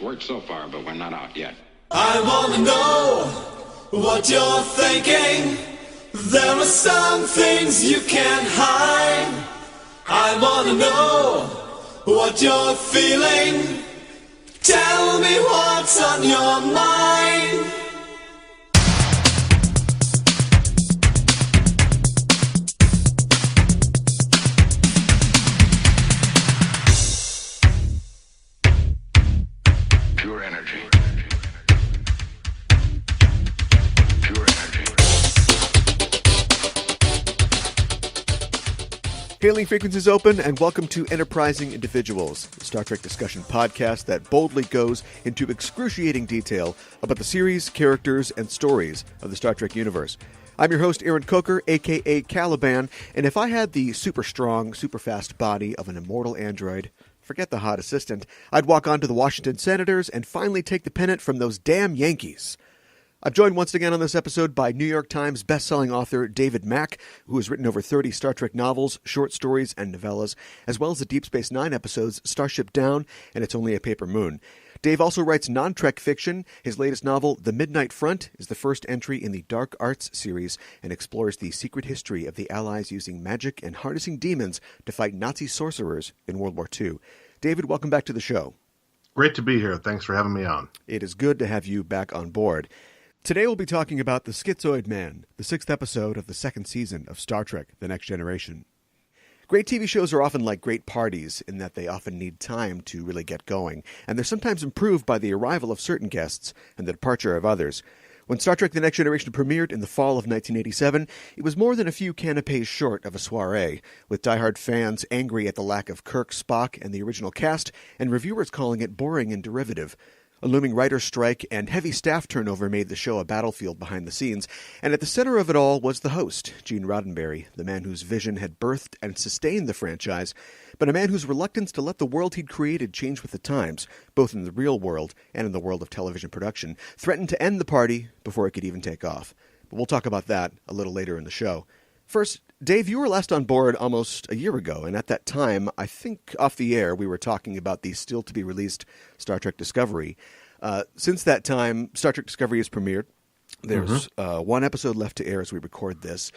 It's worked so far, but we're not out yet. I wanna know what you're thinking. There are some things you can't hide. I wanna know what you're feeling. Tell me what's on your mind. Pure energy. Hailing frequencies open, and welcome to Enterprising Individuals, the Star Trek discussion podcast that boldly goes into excruciating detail about the series, characters, and stories of the Star Trek universe. I'm your host, Aaron Coker, a.k.a. Caliban, and if I had the super strong, super fast body of an immortal android, forget the hot assistant, I'd walk onto the Washington Senators and finally take the pennant from those damn Yankees. I'm joined once again on this episode by New York Times bestselling author David Mack, who has written over 30 Star Trek novels, short stories, and novellas, as well as the Deep Space Nine episodes Starship Down and It's Only a Paper Moon. Dave also writes non-Trek fiction. His latest novel, The Midnight Front, is the first entry in the Dark Arts series and explores the secret history of the Allies using magic and harnessing demons to fight Nazi sorcerers in World War II. David, welcome back to the show. Great to be here. Thanks for having me on. It is good to have you back on board. Today we'll be talking about the Schizoid Man, the 6th episode of the 2nd season of Star Trek: The Next Generation. Great TV shows are often like great parties in that they often need time to really get going, and they're sometimes improved by the arrival of certain guests and the departure of others. When Star Trek: The Next Generation premiered in the fall of 1987, it was more than a few canapes short of a soiree, with diehard fans angry at the lack of Kirk, Spock, and the original cast, and reviewers calling it boring and derivative. A looming writer's strike and heavy staff turnover made the show a battlefield behind the scenes, and at the center of it all was the host, Gene Roddenberry, the man whose vision had birthed and sustained the franchise, but a man whose reluctance to let the world he'd created change with the times, both in the real world and in the world of television production, threatened to end the party before it could even take off. But we'll talk about that a little later in the show. First, Dave, you were last on board almost a year ago, and at that time, I think off the air, we were talking about the still-to-be-released Star Trek Discovery. Since that time, Star Trek Discovery has premiered. There's one episode left to air as we record this.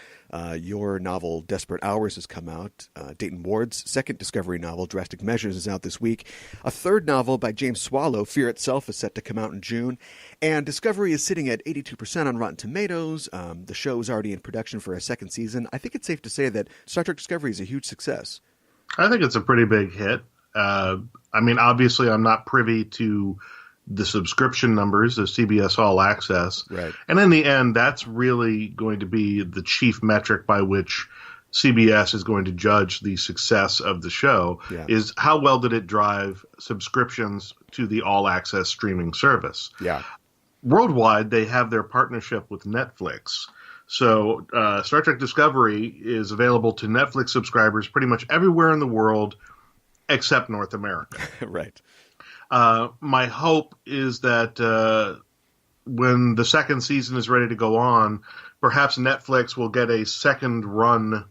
Your novel, Desperate Hours, has come out. Dayton Ward's second Discovery novel, Drastic Measures, is out this week. A third novel by James Swallow, Fear Itself, is set to come out in June. And Discovery is sitting at 82% on Rotten Tomatoes. The show is already in production for a second season. I think it's safe to say that Star Trek Discovery is a huge success. I think it's a pretty big hit. Obviously, I'm not privy to the subscription numbers of CBS All Access. Right. And in the end, that's really going to be the chief metric by which CBS is going to judge the success of the show, is how well did it drive subscriptions to the All Access streaming service. Yeah. Worldwide, they have their partnership with Netflix. So Star Trek Discovery is available to Netflix subscribers pretty much everywhere in the world except North America. Right. My hope is that when the second season is ready to go on, perhaps Netflix will get a second run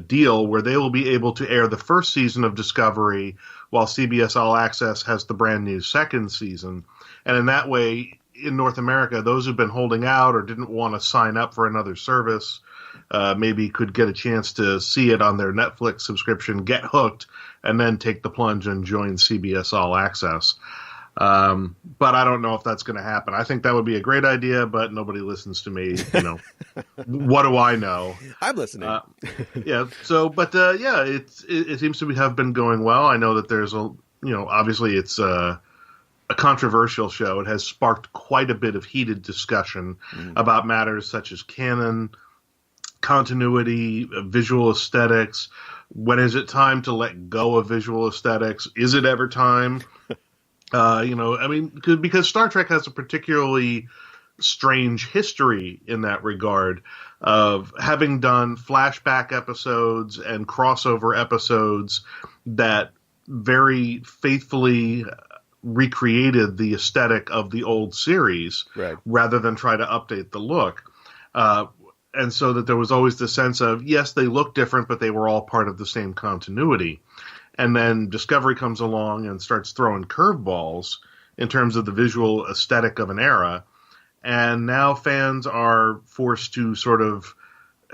deal where they will be able to air the first season of Discovery while CBS All Access has the brand new second season. And in that way, in North America, those who've been holding out or didn't want to sign up for another service maybe could get a chance to see it on their Netflix subscription, get hooked, and then take the plunge and join CBS All Access. But I don't know if that's going to happen. I think that would be a great idea, but nobody listens to me. What do I know? I'm listening. It seems to have been going well. I know that there's obviously it's a controversial show. It has sparked quite a bit of heated discussion about matters such as canon, continuity, visual aesthetics. When is it time to let go of visual aesthetics? Is it ever time? Because Star Trek has a particularly strange history in that regard of having done flashback episodes and crossover episodes that very faithfully recreated the aesthetic of the old series, right, rather than try to update the look. And so that there was always the sense of, yes, they look different, but they were all part of the same continuity. And then Discovery comes along and starts throwing curveballs in terms of the visual aesthetic of an era. And now fans are forced to sort of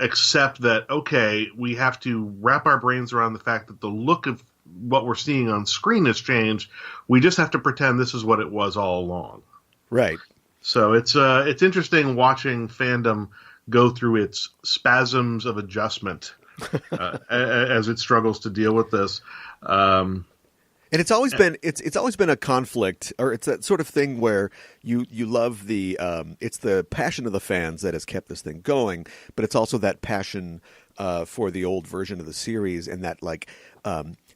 accept that, okay, we have to wrap our brains around the fact that the look of what we're seeing on screen has changed. We just have to pretend this is what it was all along. Right. So it's interesting watching fandom go through its spasms of adjustment as it struggles to deal with this. And it's always been a conflict, or it's that sort of thing where you love it's the passion of the fans that has kept this thing going, but it's also that passion for the old version of the series and that like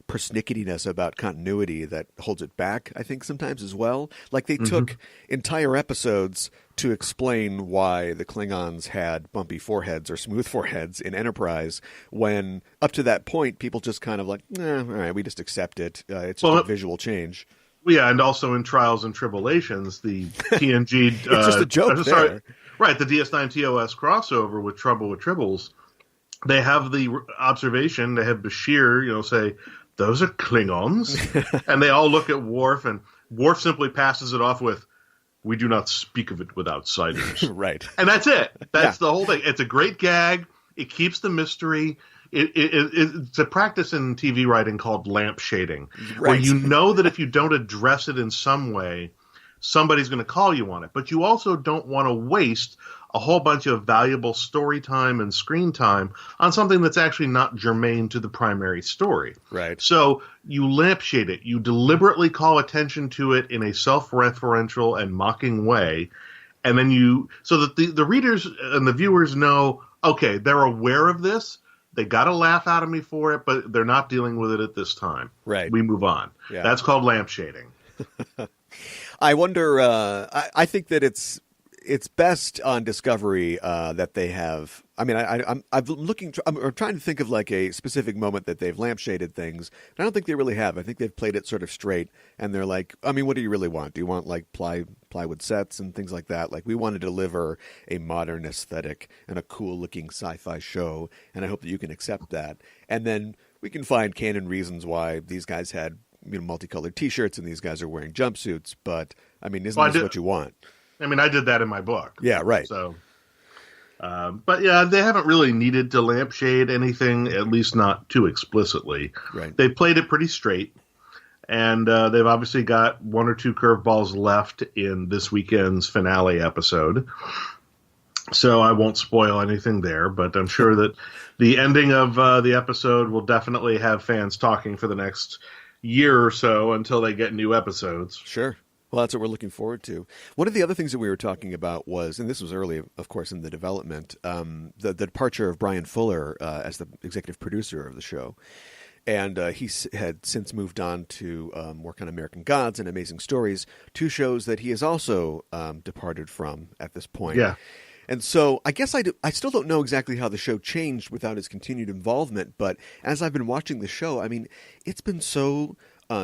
persnicketiness about continuity that holds it back, I think, sometimes as well. Like they took entire episodes to explain why the Klingons had bumpy foreheads or smooth foreheads in Enterprise, when up to that point, people just kind of like, all right, we just accept it. It's just a visual change. Yeah, and also in Trials and Tribulations, the TNG... it's just a joke there. Right, the DS9 TOS crossover with Trouble with Tribbles, they have the observation, they have Bashir, say, those are Klingons? And they all look at Worf, and Worf simply passes it off with, we do not speak of it with outsiders. Right. And that's it. That's the whole thing. It's a great gag. It keeps the mystery. It's a practice in TV writing called lampshading, where you know that if you don't address it in some way, somebody's going to call you on it. But you also don't want to waste a whole bunch of valuable story time and screen time on something that's actually not germane to the primary story. Right. So you lampshade it. You deliberately call attention to it in a self-referential and mocking way. And then so that the readers and the viewers know, okay, they're aware of this. They got a laugh out of me for it, but they're not dealing with it at this time. Right. We move on. Yeah. That's called lampshading. I wonder, I think that it's best on Discovery that they have. I mean, I'm trying to think of like a specific moment that they've lampshaded things. And I don't think they really have. I think they've played it sort of straight, and they're like, I mean, what do you really want? Do you want like plywood sets and things like that? Like, we want to deliver a modern aesthetic and a cool looking sci-fi show, and I hope that you can accept that. And then we can find canon reasons why these guys had multicolored T-shirts and these guys are wearing jumpsuits. But I mean, isn't this what you want? I mean, I did that in my book. Yeah, right. So, but yeah, they haven't really needed to lampshade anything, at least not too explicitly. Right. They played it pretty straight, and they've obviously got one or two curveballs left in this weekend's finale episode. So I won't spoil anything there, but I'm sure that the ending of the episode will definitely have fans talking for the next year or so until they get new episodes. Sure. Well, that's what we're looking forward to. One of the other things that we were talking about was, and this was early, of course, in the development, the departure of Brian Fuller as the executive producer of the show. And he had since moved on to work on American Gods and Amazing Stories, two shows that he has also departed from at this point. Yeah. And so I guess I still don't know exactly how the show changed without his continued involvement. But as I've been watching the show, I mean, it's been so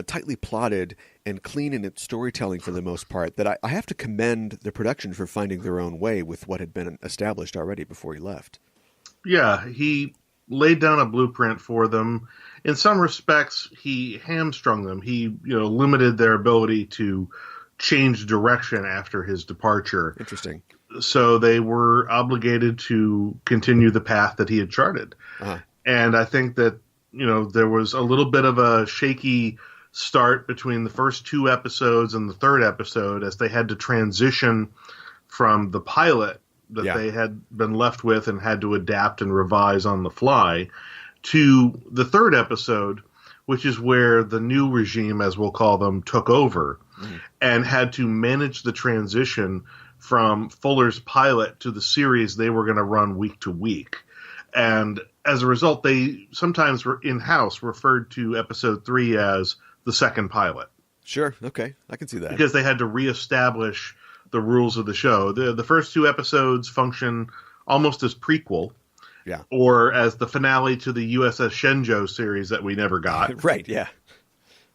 tightly plotted and clean in its storytelling for the most part that I have to commend the production for finding their own way with what had been established already before he left. Yeah, he laid down a blueprint for them. In some respects, he hamstrung them. He, limited their ability to change direction after his departure. Interesting. So they were obligated to continue the path that he had charted. Uh-huh. And I think that, there was a little bit of a shaky start between the first two episodes and the third episode as they had to transition from the pilot that they had been left with and had to adapt and revise on the fly to the third episode, which is where the new regime, as we'll call them, took over and had to manage the transition from Fuller's pilot to the series they were going to run week to week. And as a result, they sometimes were in-house referred to episode 3 as the second pilot. Sure. Okay. I can see that. Because they had to reestablish the rules of the show. The first two episodes function almost as prequel. Yeah. Or as the finale to the USS Shenzhou series that we never got. Right. Yeah.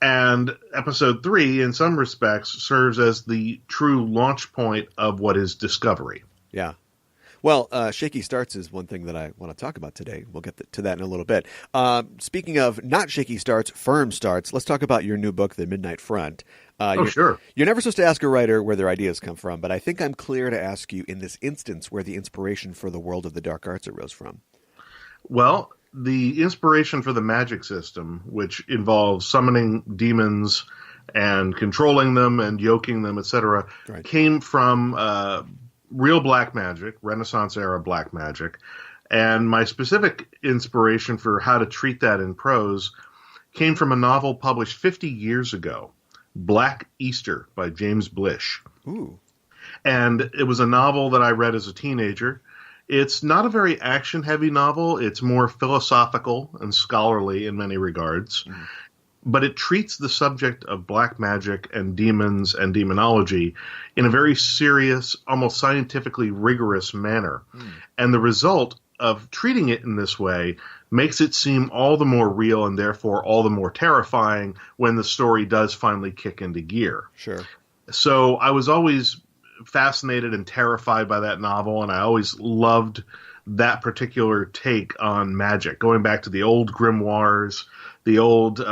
And episode 3, in some respects, serves as the true launch point of what is Discovery. Yeah. Well, shaky starts is one thing that I want to talk about today. We'll get to that in a little bit. Speaking of not shaky starts, firm starts, let's talk about your new book, The Midnight Front. Sure. You're never supposed to ask a writer where their ideas come from, but I think I'm clear to ask you in this instance where the inspiration for the world of the dark arts arose from. Well, the inspiration for the magic system, which involves summoning demons and controlling them and yoking them, etc., right, came from real black magic, Renaissance-era black magic. And my specific inspiration for how to treat that in prose came from a novel published 50 years ago, Black Easter by James Blish. Ooh. And it was a novel that I read as a teenager. It's not a very action-heavy novel. It's more philosophical and scholarly in many regards. Mm. But it treats the subject of black magic and demons and demonology in a very serious, almost scientifically rigorous manner. Mm. And the result of treating it in this way makes it seem all the more real and therefore all the more terrifying when the story does finally kick into gear. Sure. So I was always fascinated and terrified by that novel, and I always loved that particular take on magic, going back to the old grimoires, the old,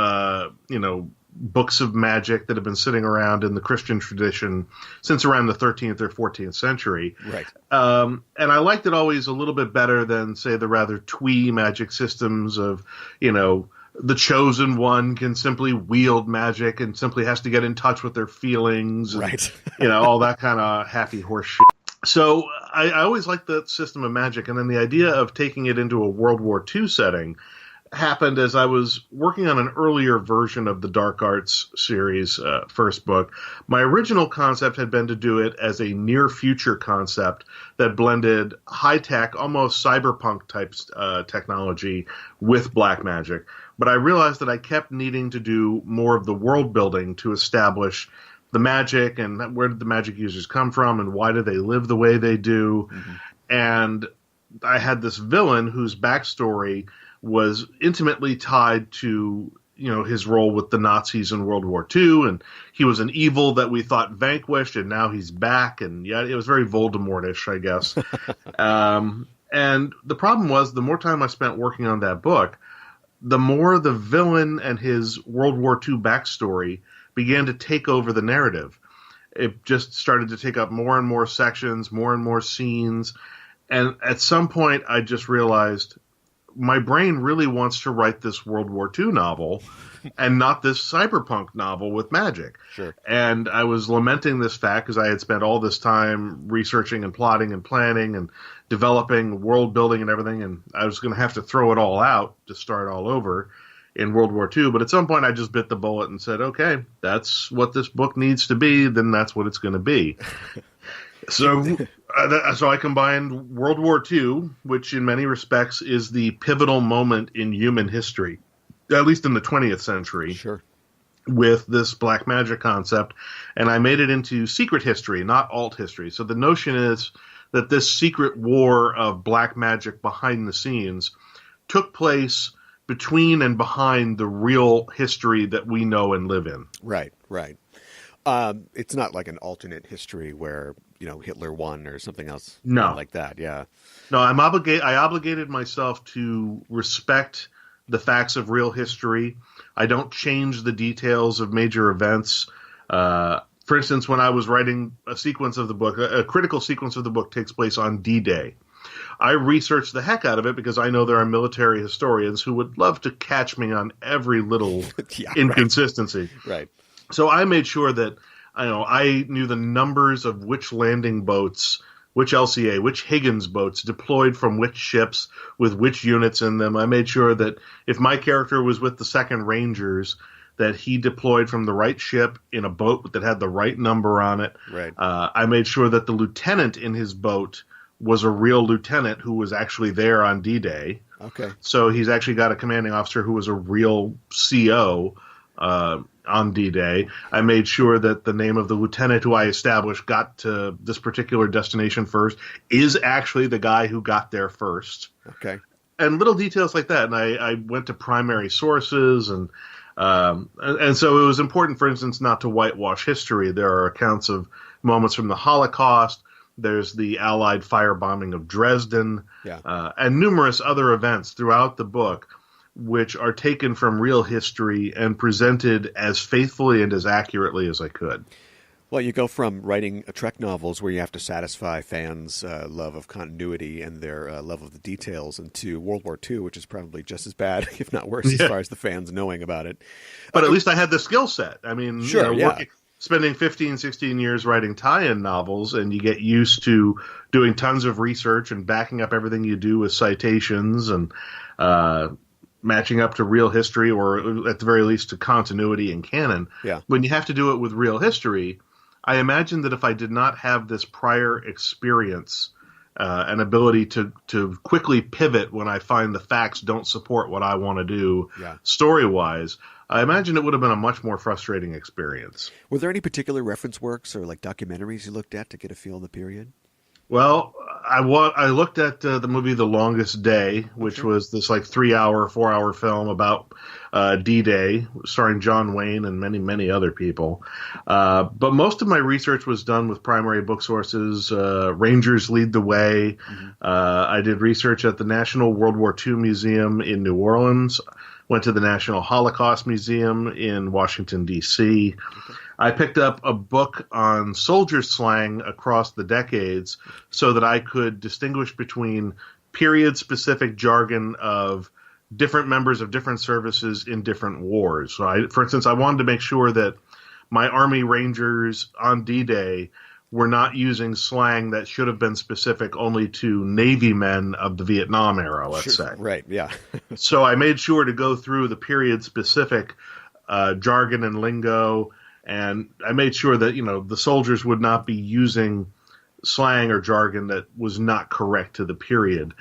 books of magic that have been sitting around in the Christian tradition since around the 13th or 14th century. Right. And I liked it always a little bit better than, say, the rather twee magic systems of, the chosen one can simply wield magic and simply has to get in touch with their feelings. And, right. All that kind of happy horse shit. So I always liked that system of magic. And then the idea of taking it into a World War II setting happened as I was working on an earlier version of the Dark Arts series, first book. My original concept had been to do it as a near future concept that blended high tech, almost cyberpunk type technology with black magic. But I realized that I kept needing to do more of the world building to establish the magic and where did the magic users come from and why do they live the way they do. Mm-hmm. And I had this villain whose backstory was intimately tied to, his role with the Nazis in World War II, and he was an evil that we thought vanquished, and now he's back, and yeah, it was very Voldemort-ish, I guess. And the problem was, the more time I spent working on that book, the more the villain and his World War II backstory began to take over the narrative. It just started to take up more and more sections, more and more scenes, and at some point I just realized my brain really wants to write this World War II novel and not this cyberpunk novel with magic. Sure. And I was lamenting this fact because I had spent all this time researching and plotting and planning and developing world building and everything, and I was going to have to throw it all out to start all over in World War II. But at some point I just bit the bullet and said, okay, that's what this book needs to be, then that's what it's going to be. So I combined World War II, which in many respects is the pivotal moment in human history, at least in the 20th century, sure, with this black magic concept, and I made it into secret history, not alt history. So the notion is that this secret war of black magic behind the scenes took place between and behind the real history that we know and live in. Right. It's not like an alternate history where, Hitler won or something else like that. Yeah. No, I obligated myself to respect the facts of real history. I don't change the details of major events. For instance, when I was writing a sequence of the book, a critical sequence of the book takes place on D-Day. I researched the heck out of it because I know there are military historians who would love to catch me on every little inconsistency. Right. So I made sure that I knew the numbers of which landing boats, which LCA, which Higgins boats deployed from which ships with which units in them. I made sure that if my character was with the 2nd Rangers, that he deployed from the right ship in a boat that had the right number on it. Right. I made sure that the lieutenant in his boat was a real lieutenant who was actually there on D-Day. Okay. So he's actually got a commanding officer who was a real CO on D-Day. I made sure that the name of the lieutenant who I established got to this particular destination first is actually the guy who got there first. Okay. And little details like that. And I went to primary sources and so it was important, for instance, not to whitewash history. There are accounts of moments from the Holocaust. There's the Allied firebombing of Dresden, Yeah. and numerous other events throughout the book, which are taken from real history and presented as faithfully and as accurately as I could. Well, you go from writing Trek novels where you have to satisfy fans' love of continuity and their love of the details, into World War II, which is probably just as bad, if not worse, as far as the fans knowing about it. But at least I had the skill set. I mean, sure, spending 15, 16 years writing tie-in novels, and you get used to doing tons of research and backing up everything you do with citations and matching up to real history, or at the very least to continuity and canon. Yeah. When you have to do it with real history, I imagine that if I did not have this prior experience and ability to quickly pivot when I find the facts don't support what I want to do story-wise, I imagine it would have been a much more frustrating experience. Were there any particular reference works or like documentaries you looked at to get a feel of the period? Well, I looked at the movie The Longest Day, which was this like 4-hour film about D-Day, starring John Wayne and many, many other people. But most of my research was done with primary book sources. Rangers Lead the Way. Mm-hmm. I did research at the National World War II Museum in New Orleans. Went to the National Holocaust Museum in Washington, D.C. Okay. I picked up a book on soldier slang across the decades so that I could distinguish between period-specific jargon of different members of different services in different wars. So for instance, I wanted to make sure that my Army Rangers on D-Day were not using slang that should have been specific only to Navy men of the Vietnam era, let's say. Right, yeah. So I made sure to go through the period-specific jargon and lingo, and I made sure that, the soldiers would not be using slang or jargon that was not correct to the period.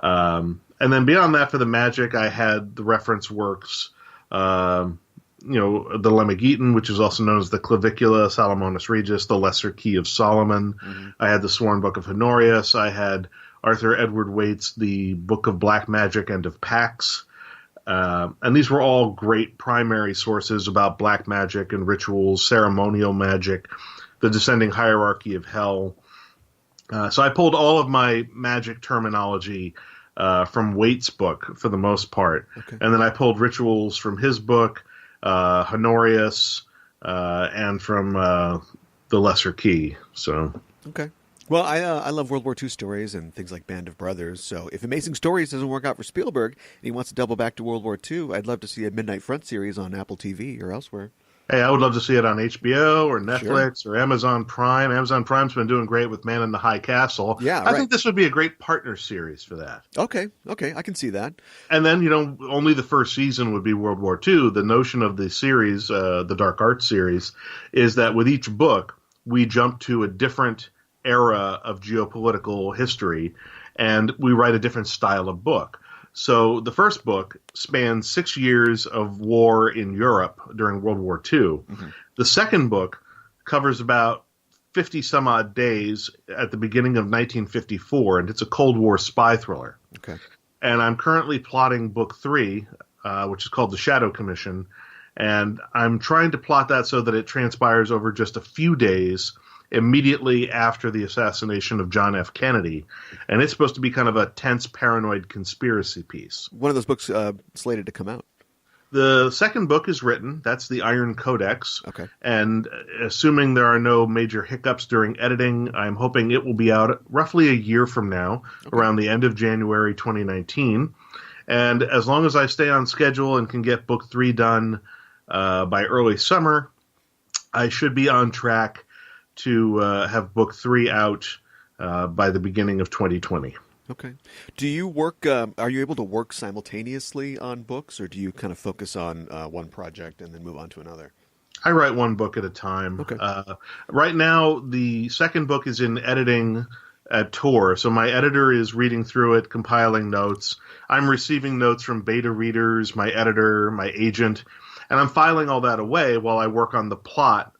And then beyond that, for the magic, I had the reference works, the Lemmigeton, which is also known as the Clavicula, Salomonis Regis, the Lesser Key of Solomon. Mm-hmm. I had the Sworn Book of Honorius. I had Arthur Edward Waite's The Book of Black Magic and of Pax. And these were all great primary sources about black magic and rituals, ceremonial magic, the descending hierarchy of hell. So I pulled all of my magic terminology from Waite's book for the most part. Okay. And then I pulled rituals from his book, Honorius, and from the Lesser Key. So okay. Well, I love World War II stories and things like Band of Brothers, so if Amazing Stories doesn't work out for Spielberg and he wants to double back to World War II, I'd love to see a Midnight Front series on Apple TV or elsewhere. Hey, I would love to see it on HBO or Netflix or Amazon Prime. Amazon Prime's been doing great with Man in the High Castle. Yeah, I think this would be a great partner series for that. Okay, I can see that. And then, only the first season would be World War II. The notion of the series, the Dark Arts series, is that with each book, we jump to a different era of geopolitical history, and we write a different style of book. So the first book spans 6 years of war in Europe during World War II. Mm-hmm. The second book covers about 50 some odd days at the beginning of 1954, and it's a Cold War spy thriller. Okay. And I'm currently plotting book 3, which is called The Shadow Commission, and I'm trying to plot that so that it transpires over just a few days immediately after the assassination of John F. Kennedy. And it's supposed to be kind of a tense, paranoid conspiracy piece. One of those books slated to come out. The second book is written. That's the Iron Codex. Okay. And assuming there are no major hiccups during editing, I'm hoping it will be out roughly a year from now, around the end of January 2019. And as long as I stay on schedule and can get book 3 done by early summer, I should be on track to have book 3 out by the beginning of 2020. Okay. Do you work, are you able to work simultaneously on books, or do you kind of focus on one project and then move on to another? I write one book at a time. Okay. Right now, the second book is in editing at Tor, so my editor is reading through it, compiling notes. I'm receiving notes from beta readers, my editor, my agent, and I'm filing all that away while I work on the plot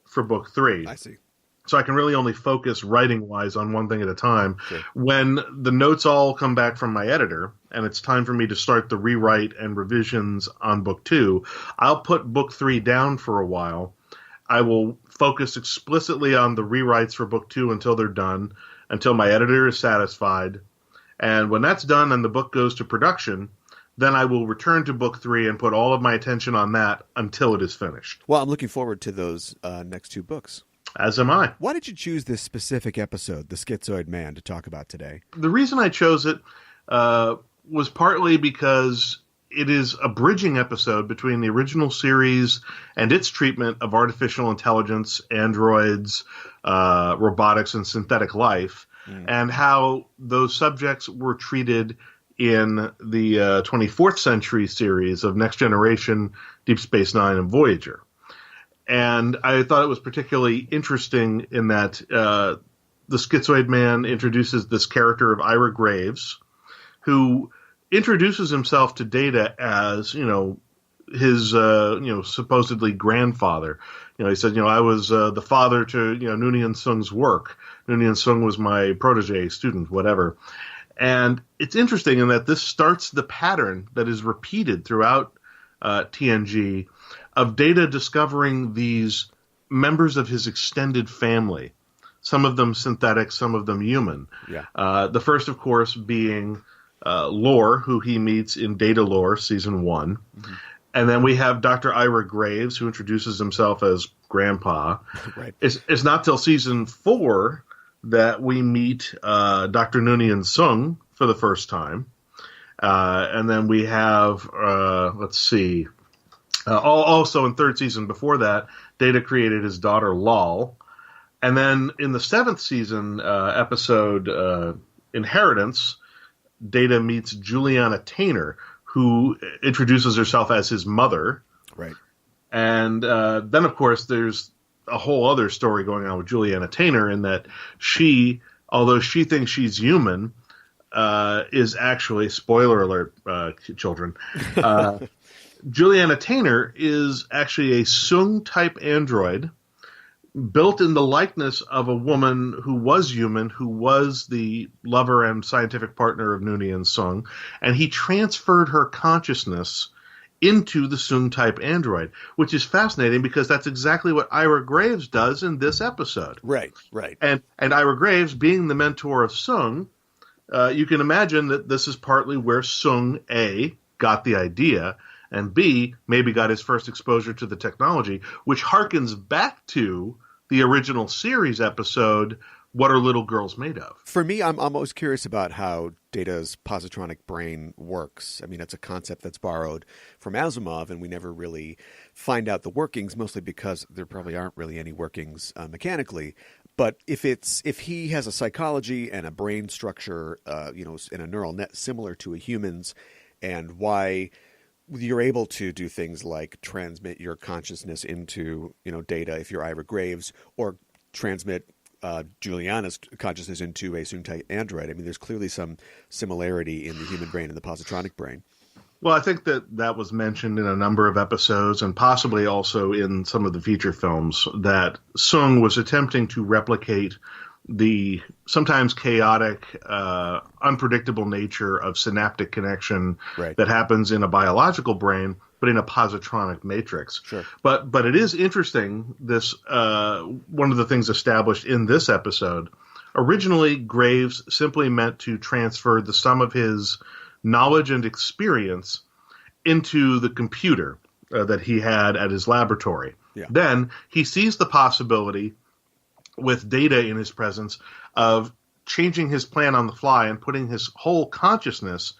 for book 3. I see. So I can really only focus writing-wise on one thing at a time. Sure. When the notes all come back from my editor, and it's time for me to start the rewrite and revisions on book 2, I'll put book 3 down for a while. I will focus explicitly on the rewrites for book 2 until they're done, until my editor is satisfied. And when that's done and the book goes to production, then I will return to book 3 and put all of my attention on that until it is finished. Well, I'm looking forward to those next 2 books. As am I. Why did you choose this specific episode, The Schizoid Man, to talk about today? The reason I chose it was partly because it is a bridging episode between the original series and its treatment of artificial intelligence, androids, robotics, and synthetic life, and how those subjects were treated in the 24th century series of Next Generation, Deep Space Nine, and Voyager. And I thought it was particularly interesting in that the Schizoid Man introduces this character of Ira Graves, who introduces himself to Data as, his, supposedly grandfather. He said, I was the father to, Noonien Soong's work. Noonien Soong was my protege, student, whatever. And it's interesting in that this starts the pattern that is repeated throughout TNG of Data discovering these members of his extended family, some of them synthetic, some of them human. Yeah. The first, of course, being Lore, who he meets in Data Lore, Season 1. Mm-hmm. And then we have Dr. Ira Graves, who introduces himself as Grandpa. Right. It's not till Season 4 that we meet Dr. Noonien Soong for the first time. And then we have, also in 3rd season before that, Data created his daughter Lal. And then in the 7th season episode, Inheritance, Data meets Juliana Tainer, who introduces herself as his mother. Right. And then, of course, there's a whole other story going on with Juliana Tainer in that she, although she thinks she's human, is actually, spoiler alert, children, Juliana Tainer is actually a Soong-type android built in the likeness of a woman who was human, who was the lover and scientific partner of Noonien Soong, and he transferred her consciousness into the Soong-type android, which is fascinating because that's exactly what Ira Graves does in this episode. Right, right. And Ira Graves, being the mentor of Soong, you can imagine that this is partly where Soong, A, got the idea, and B, maybe got his first exposure to the technology, which harkens back to the original series episode, What Are Little Girls Made Of? For me, I'm always curious about how Data's positronic brain works. I mean, it's a concept that's borrowed from Asimov, and we never really find out the workings, mostly because there probably aren't really any workings mechanically. But if he has a psychology and a brain structure, in a neural net similar to a human's, and why you're able to do things like transmit your consciousness into, Data if you're Ira Graves, or transmit Juliana's consciousness into a Soong-type android. I mean, there's clearly some similarity in the human brain and the positronic brain. Well, I think that was mentioned in a number of episodes and possibly also in some of the feature films that Soong was attempting to replicate the sometimes chaotic, unpredictable nature of synaptic connection that happens in a biological brain, but in a positronic matrix. Sure. But it is interesting, this one of the things established in this episode. Originally, Graves simply meant to transfer the sum of his knowledge and experience into the computer that he had at his laboratory. Yeah. Then he sees the possibility, with Data in his presence, of changing his plan on the fly and putting his whole consciousness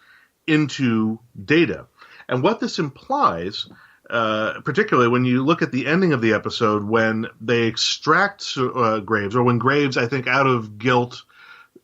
into Data. And what this implies, particularly when you look at the ending of the episode, when they extract Graves, or when Graves, I think, out of guilt,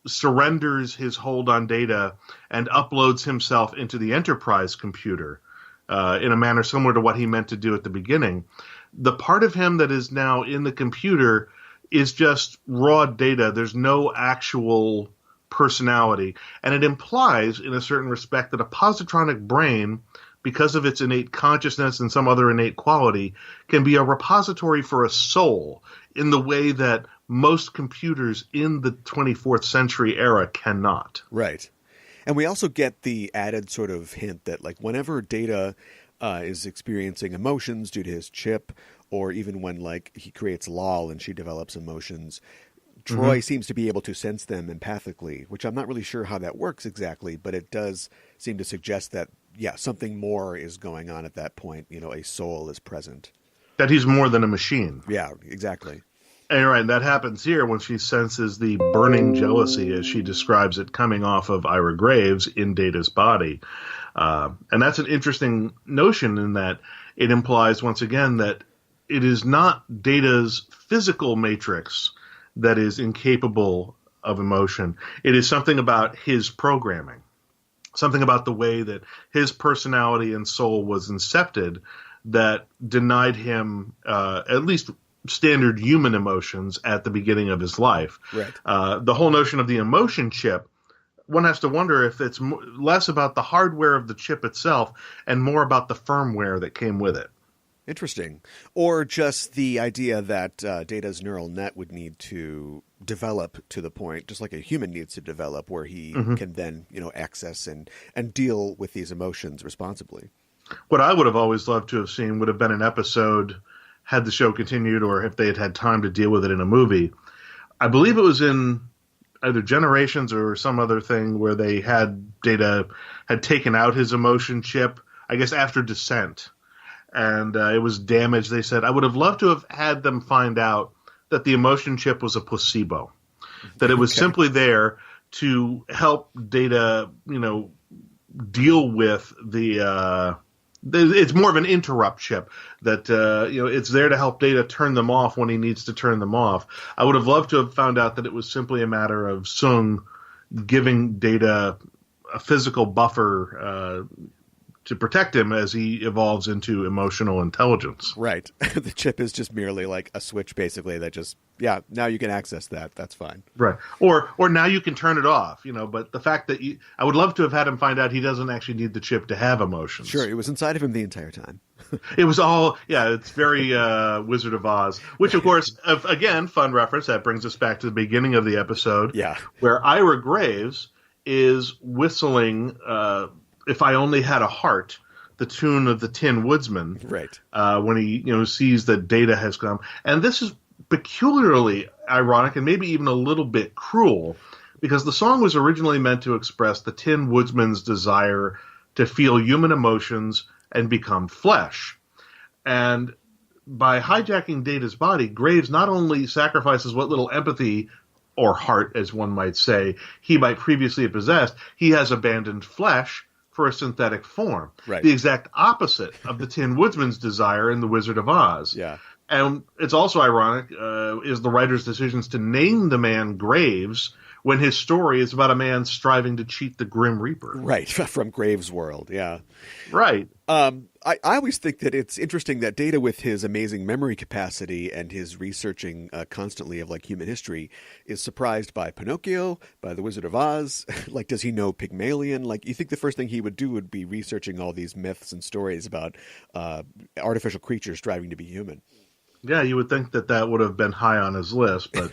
surrenders his hold on Data and uploads himself into the Enterprise computer in a manner similar to what he meant to do at the beginning, the part of him that is now in the computer is just raw data. There's no actual personality. And it implies, in a certain respect, that a positronic brain, because of its innate consciousness and some other innate quality, can be a repository for a soul in the way that most computers in the 24th century era cannot. Right. And we also get the added sort of hint that, like, whenever Data is experiencing emotions due to his chip, or even when like he creates Lal and she develops emotions. Troy seems to be able to sense them empathically, which I'm not really sure how that works exactly, but it does seem to suggest that, yeah, something more is going on at that point. You know, a soul is present. That he's more than a machine. Yeah, exactly. And right, that happens here when she senses the burning jealousy, as she describes it, coming off of Ira Graves in Data's body. And that's an interesting notion in that it implies, once again, that it is not Data's physical matrix that is incapable of emotion. It is something about his programming, something about the way that his personality and soul was incepted that denied him at least standard human emotions at the beginning of his life. Right. The whole notion of the emotion chip, one has to wonder if it's less about the hardware of the chip itself and more about the firmware that came with it. Interesting. Or just the idea that Data's neural net would need to develop to the point, just like a human needs to develop, where he can then, you know, access and deal with these emotions responsibly. What I would have always loved to have seen would have been an episode, had the show continued, or if they had had time to deal with it in a movie. I believe it was in either Generations or some other thing where they had Data had taken out his emotion chip, I guess after Descent. And it was damaged. They said, I would have loved to have had them find out that the emotion chip was a placebo, that it was simply there to help Data, you know, deal with it's more of an interrupt chip that, you know, it's there to help Data turn them off when he needs to turn them off. I would have loved to have found out that it was simply a matter of Soong giving Data a physical buffer to protect him as he evolves into emotional intelligence. Right. The chip is just merely like a switch, basically, that just, yeah, now you can access that. That's fine. Right. Or now you can turn it off, you know, but the fact that I would love to have had him find out he doesn't actually need the chip to have emotions. Sure. It was inside of him the entire time. It was all, yeah, it's very Wizard of Oz, which, of course, again, fun reference. That brings us back to the beginning of the episode. Yeah. Where Ira Graves is whistling If I Only Had a Heart, the tune of the Tin Woodsman, right? When he, you know, sees that Data has come, and this is peculiarly ironic and maybe even a little bit cruel, because the song was originally meant to express the Tin Woodsman's desire to feel human emotions and become flesh, and by hijacking Data's body, Graves not only sacrifices what little empathy or heart, as one might say, he might previously have possessed, he has abandoned flesh for a synthetic form. Right. The exact opposite of the Tin Woodsman's desire in The Wizard of Oz. Yeah. And it's also ironic, is the writer's decisions to name the man Graves when his story is about a man striving to cheat the Grim Reaper. Right, from Graves' world, yeah. Right. I always think that it's interesting that Data, with his amazing memory capacity and his researching constantly of like human history, is surprised by Pinocchio, by The Wizard of Oz. Like, does he know Pygmalion? Like, you think the first thing he would do would be researching all these myths and stories about artificial creatures striving to be human. Yeah, you would think that would have been high on his list, but,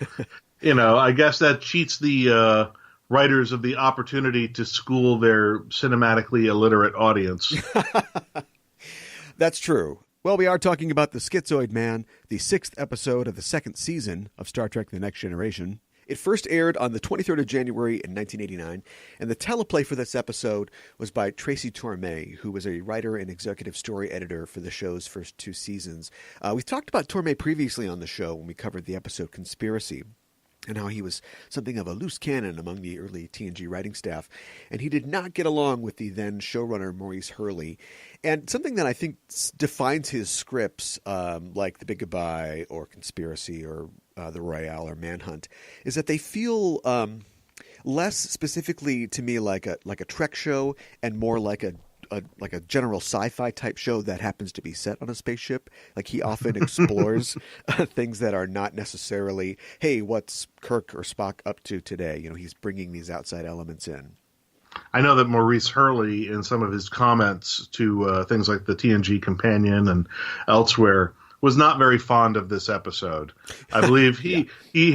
you know, I guess that cheats the writers of the opportunity to school their cinematically illiterate audience. That's true. Well, we are talking about the Schizoid Man, the 6th episode of the 2nd season of Star Trek The Next Generation. It first aired on the 23rd of January in 1989, and the teleplay for this episode was by Tracy Torme, who was a writer and executive story editor for the show's first 2 seasons. We talked about Torme previously on the show when we covered the episode Conspiracy, and how he was something of a loose cannon among the early TNG writing staff, and he did not get along with the then showrunner Maurice Hurley. And something that I think defines his scripts, like The Big Goodbye or Conspiracy or The Royale or Manhunt, is that they feel less specifically to me like a Trek show and more like a general sci-fi type show that happens to be set on a spaceship. Like, he often explores things that are not necessarily, hey, what's Kirk or Spock up to today? You know, he's bringing these outside elements in. I know that Maurice Hurley, in some of his comments to things like the TNG Companion and elsewhere, was not very fond of this episode. I believe he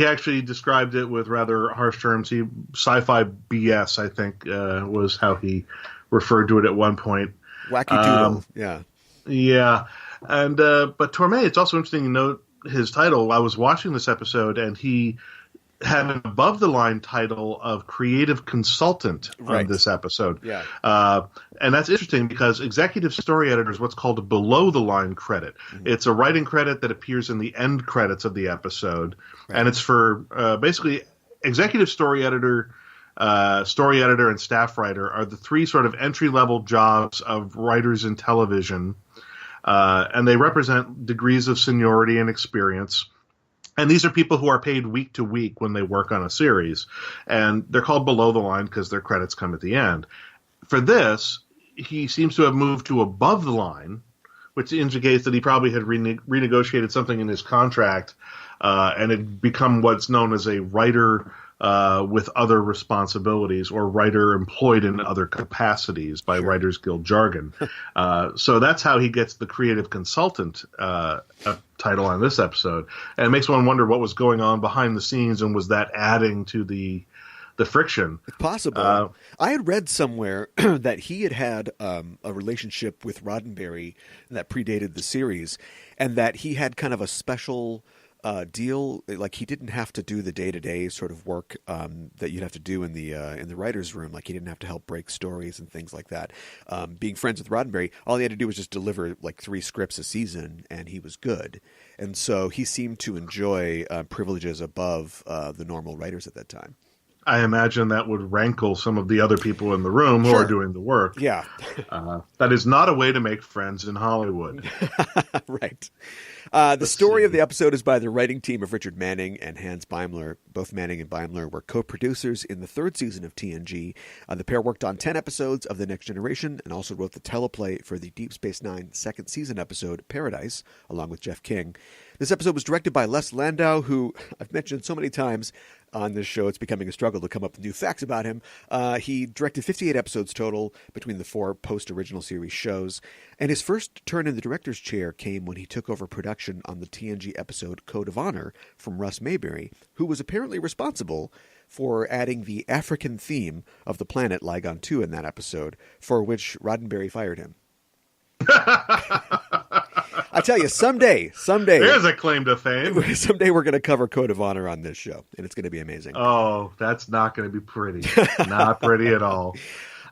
actually described it with rather harsh terms. Sci-fi BS, I think, was how he referred to it at one point. Wacky doodle, yeah. Yeah. And but Torme, it's also interesting to note his title. I was watching this episode, and he had an above-the-line title of creative consultant on this episode. Yeah. And that's interesting because executive story editor is what's called a below-the-line credit. Mm-hmm. It's a writing credit that appears in the end credits of the episode, and it's for basically executive story editor, and staff writer are the three sort of entry-level jobs of writers in television, and they represent degrees of seniority and experience. And these are people who are paid week to week when they work on a series. And they're called below the line because their credits come at the end. For this, he seems to have moved to above the line, which indicates that he probably had renegotiated something in his contract and had become what's known as a writer with other responsibilities, or writer employed in other capacities by Writers Guild jargon. So that's how he gets the creative consultant title on this episode. And it makes one wonder what was going on behind the scenes, and was that adding to the friction? It's possible. I had read somewhere that he had a relationship with Roddenberry that predated the series, and that he had kind of a special deal. Like, he didn't have to do the day-to-day sort of work that you'd have to do in the writer's room. Like, he didn't have to help break stories and things like that. Being friends with Roddenberry, all he had to do was just deliver like 3 scripts a season, and he was good. And so he seemed to enjoy privileges above the normal writers at that time. I imagine that would rankle some of the other people in the room who are doing the work. Yeah. That is not a way to make friends in Hollywood. Right. The story of the episode is by the writing team of Richard Manning and Hans Beimler. Both Manning and Beimler were co-producers in the 3rd season of TNG. The pair worked on 10 episodes of The Next Generation and also wrote the teleplay for the Deep Space Nine 2nd season episode Paradise, along with Jeff King. This episode was directed by Les Landau, who I've mentioned so many times on this show, it's becoming a struggle to come up with new facts about him. He directed 58 episodes total between the 4 post-original series shows, and his first turn in the director's chair came when he took over production on the TNG episode Code of Honor from Russ Mayberry, who was apparently responsible for adding the African theme of the planet Ligon 2 in that episode, for which Roddenberry fired him. I tell you, someday. There's a claim to fame. Someday we're going to cover Code of Honor on this show, and it's going to be amazing. Oh, that's not going to be pretty. Not pretty at all.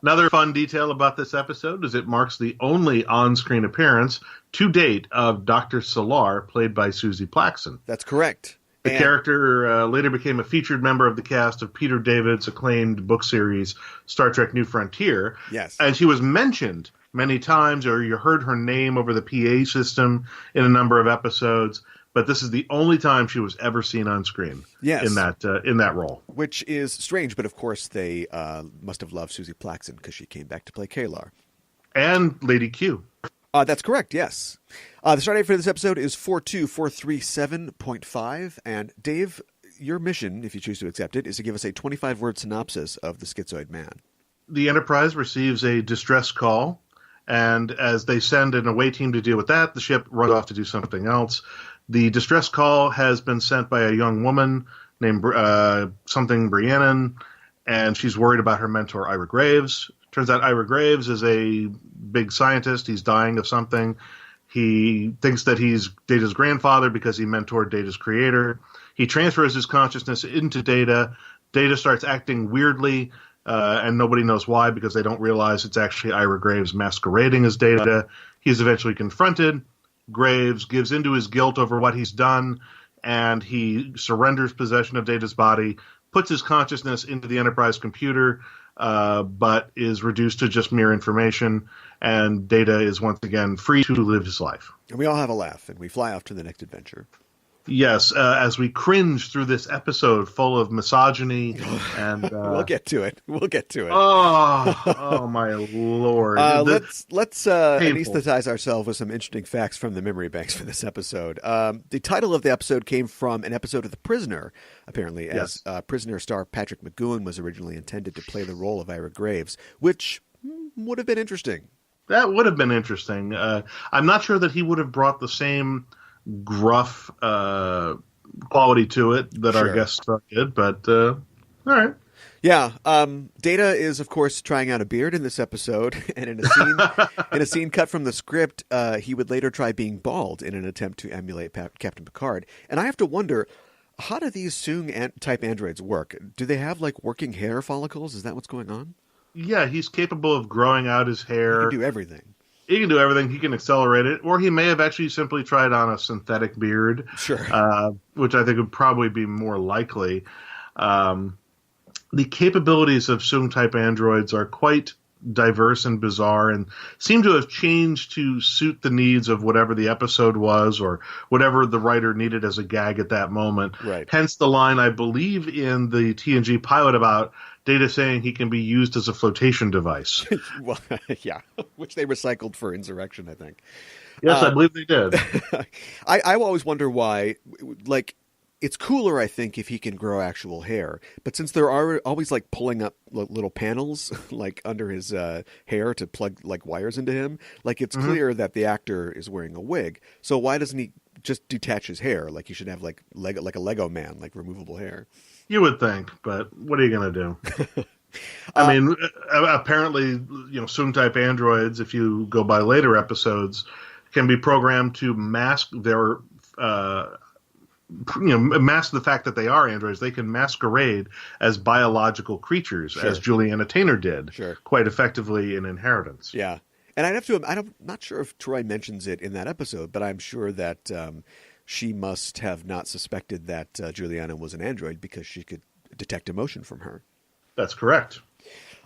Another fun detail about this episode is it marks the only on-screen appearance to date of Dr. Solar, played by Susie Plakson. That's correct. The character later became a featured member of the cast of Peter David's acclaimed book series, Star Trek New Frontier. Yes. And she was mentioned many times, or you heard her name over the PA system in a number of episodes, but this is the only time she was ever seen on screen. Yes. in that role. Which is strange, but of course they must have loved Susie Plakson because she came back to play Kalar. And Lady Q. That's correct, yes. The start date for this episode is 42437.5, and Dave, your mission, if you choose to accept it, is to give us a 25-word synopsis of the Schizoid Man. The Enterprise receives a distress call, and as they send an away team to deal with that, the ship runs off to do something else. The distress call has been sent by a young woman named something Briannon, and she's worried about her mentor, Ira Graves. Turns out Ira Graves is a big scientist. He's dying of something. He thinks that he's Data's grandfather because he mentored Data's creator. He transfers his consciousness into Data. Data starts acting weirdly, and nobody knows why because they don't realize it's actually Ira Graves masquerading as Data. He's eventually confronted. Graves gives into his guilt over what he's done, and he surrenders possession of Data's body, puts his consciousness into the Enterprise computer, but is reduced to just mere information, and Data is once again free to live his life. And we all have a laugh, and we fly off to the next adventure. Yes, as we cringe through this episode full of misogyny, and we'll get to it. Oh my Lord! Let's anesthetize ourselves with some interesting facts from the memory banks for this episode. The title of the episode came from an episode of The Prisoner, apparently, as Prisoner star Patrick McGowan was originally intended to play the role of Ira Graves, which would have been interesting. That would have been interesting. I'm not sure that he would have brought the same gruff quality to it that our guest star did, but all right. Yeah, Data is, of course, trying out a beard in this episode, and in a scene cut from the script, he would later try being bald in an attempt to emulate Captain Picard. And I have to wonder, how do these Soong-type androids work? Do they have, like, working hair follicles? Is that what's going on? Yeah, he's capable of growing out his hair. He can do everything. He can do everything. He can accelerate it. Or he may have actually simply tried on a synthetic beard. Sure. Which I think would probably be more likely. The capabilities of Soong-type androids are quite diverse and bizarre and seem to have changed to suit the needs of whatever the episode was or whatever the writer needed as a gag at that moment. Right. Hence the line, I believe, in the TNG pilot about Data saying he can be used as a flotation device. Well, yeah, which they recycled for Insurrection, I think. Yes, I believe they did. I always wonder why, like, it's cooler, I think, if he can grow actual hair. But since there are always, like, pulling up little panels, like, under his hair to plug, like, wires into him, like, it's clear that the actor is wearing a wig. So why doesn't he just detach his hair? Like, he should have, like a Lego man, like, removable hair. You would think, but what are you going to do? I mean, apparently, Soong-type androids, if you go by later episodes, can be programmed to mask their... mask the fact that they are androids. They can masquerade as biological creatures, sure. as Juliana Taynor did, sure. quite effectively in Inheritance. Yeah, and I'm not sure if Troy mentions it in that episode, but I'm sure that she must have not suspected that Juliana was an android because she could detect emotion from her. That's correct.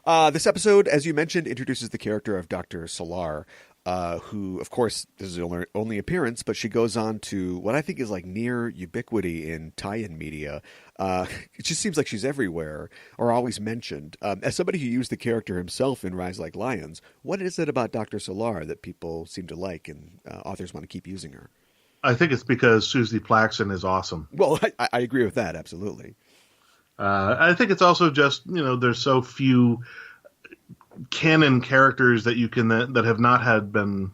This episode, as you mentioned, introduces the character of Dr. Solar, who, of course, this is her only appearance, but she goes on to what I think is like near ubiquity in tie-in media. It just seems like she's everywhere or always mentioned. As somebody who used the character himself in Rise Like Lions, what is it about Dr. Solar that people seem to like and authors want to keep using her? I think it's because Susie Plakson is awesome. Well, I agree with that, absolutely. I think it's also just, there's so few canon characters that you can that have not had been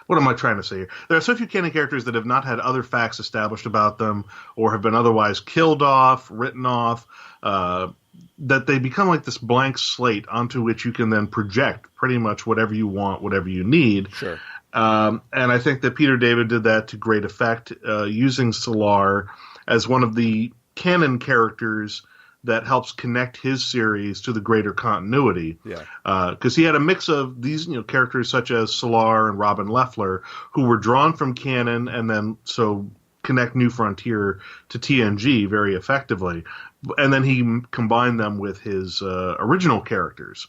what am I trying to say here? There are so few canon characters that have not had other facts established about them or have been otherwise killed off, written off, that they become like this blank slate onto which you can then project pretty much whatever you want, whatever you need. Sure. And I think that Peter David did that to great effect, using Solar as one of the canon characters that helps connect his series to the greater continuity. Yeah. Because he had a mix of these, characters such as Solar and Robin Leffler, who were drawn from canon and then so connect New Frontier to TNG very effectively. And then he combined them with his original characters.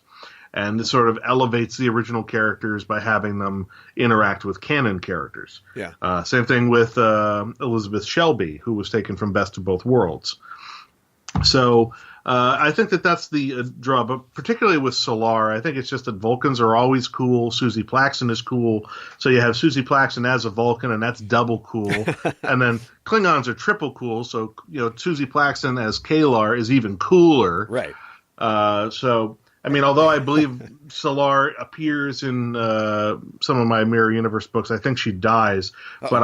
And this sort of elevates the original characters by having them interact with canon characters. Yeah. Same thing with Elizabeth Shelby, who was taken from Best of Both Worlds. So I think that's the draw, but particularly with Solar, I think it's just that Vulcans are always cool. Susie Plakson is cool. So you have Susie Plakson as a Vulcan, and that's double cool. And then Klingons are triple cool. So, Susie Plakson as Kalar is even cooler. Right. So, I mean, although I believe Solar appears in some of my Mirror Universe books, I think she dies. But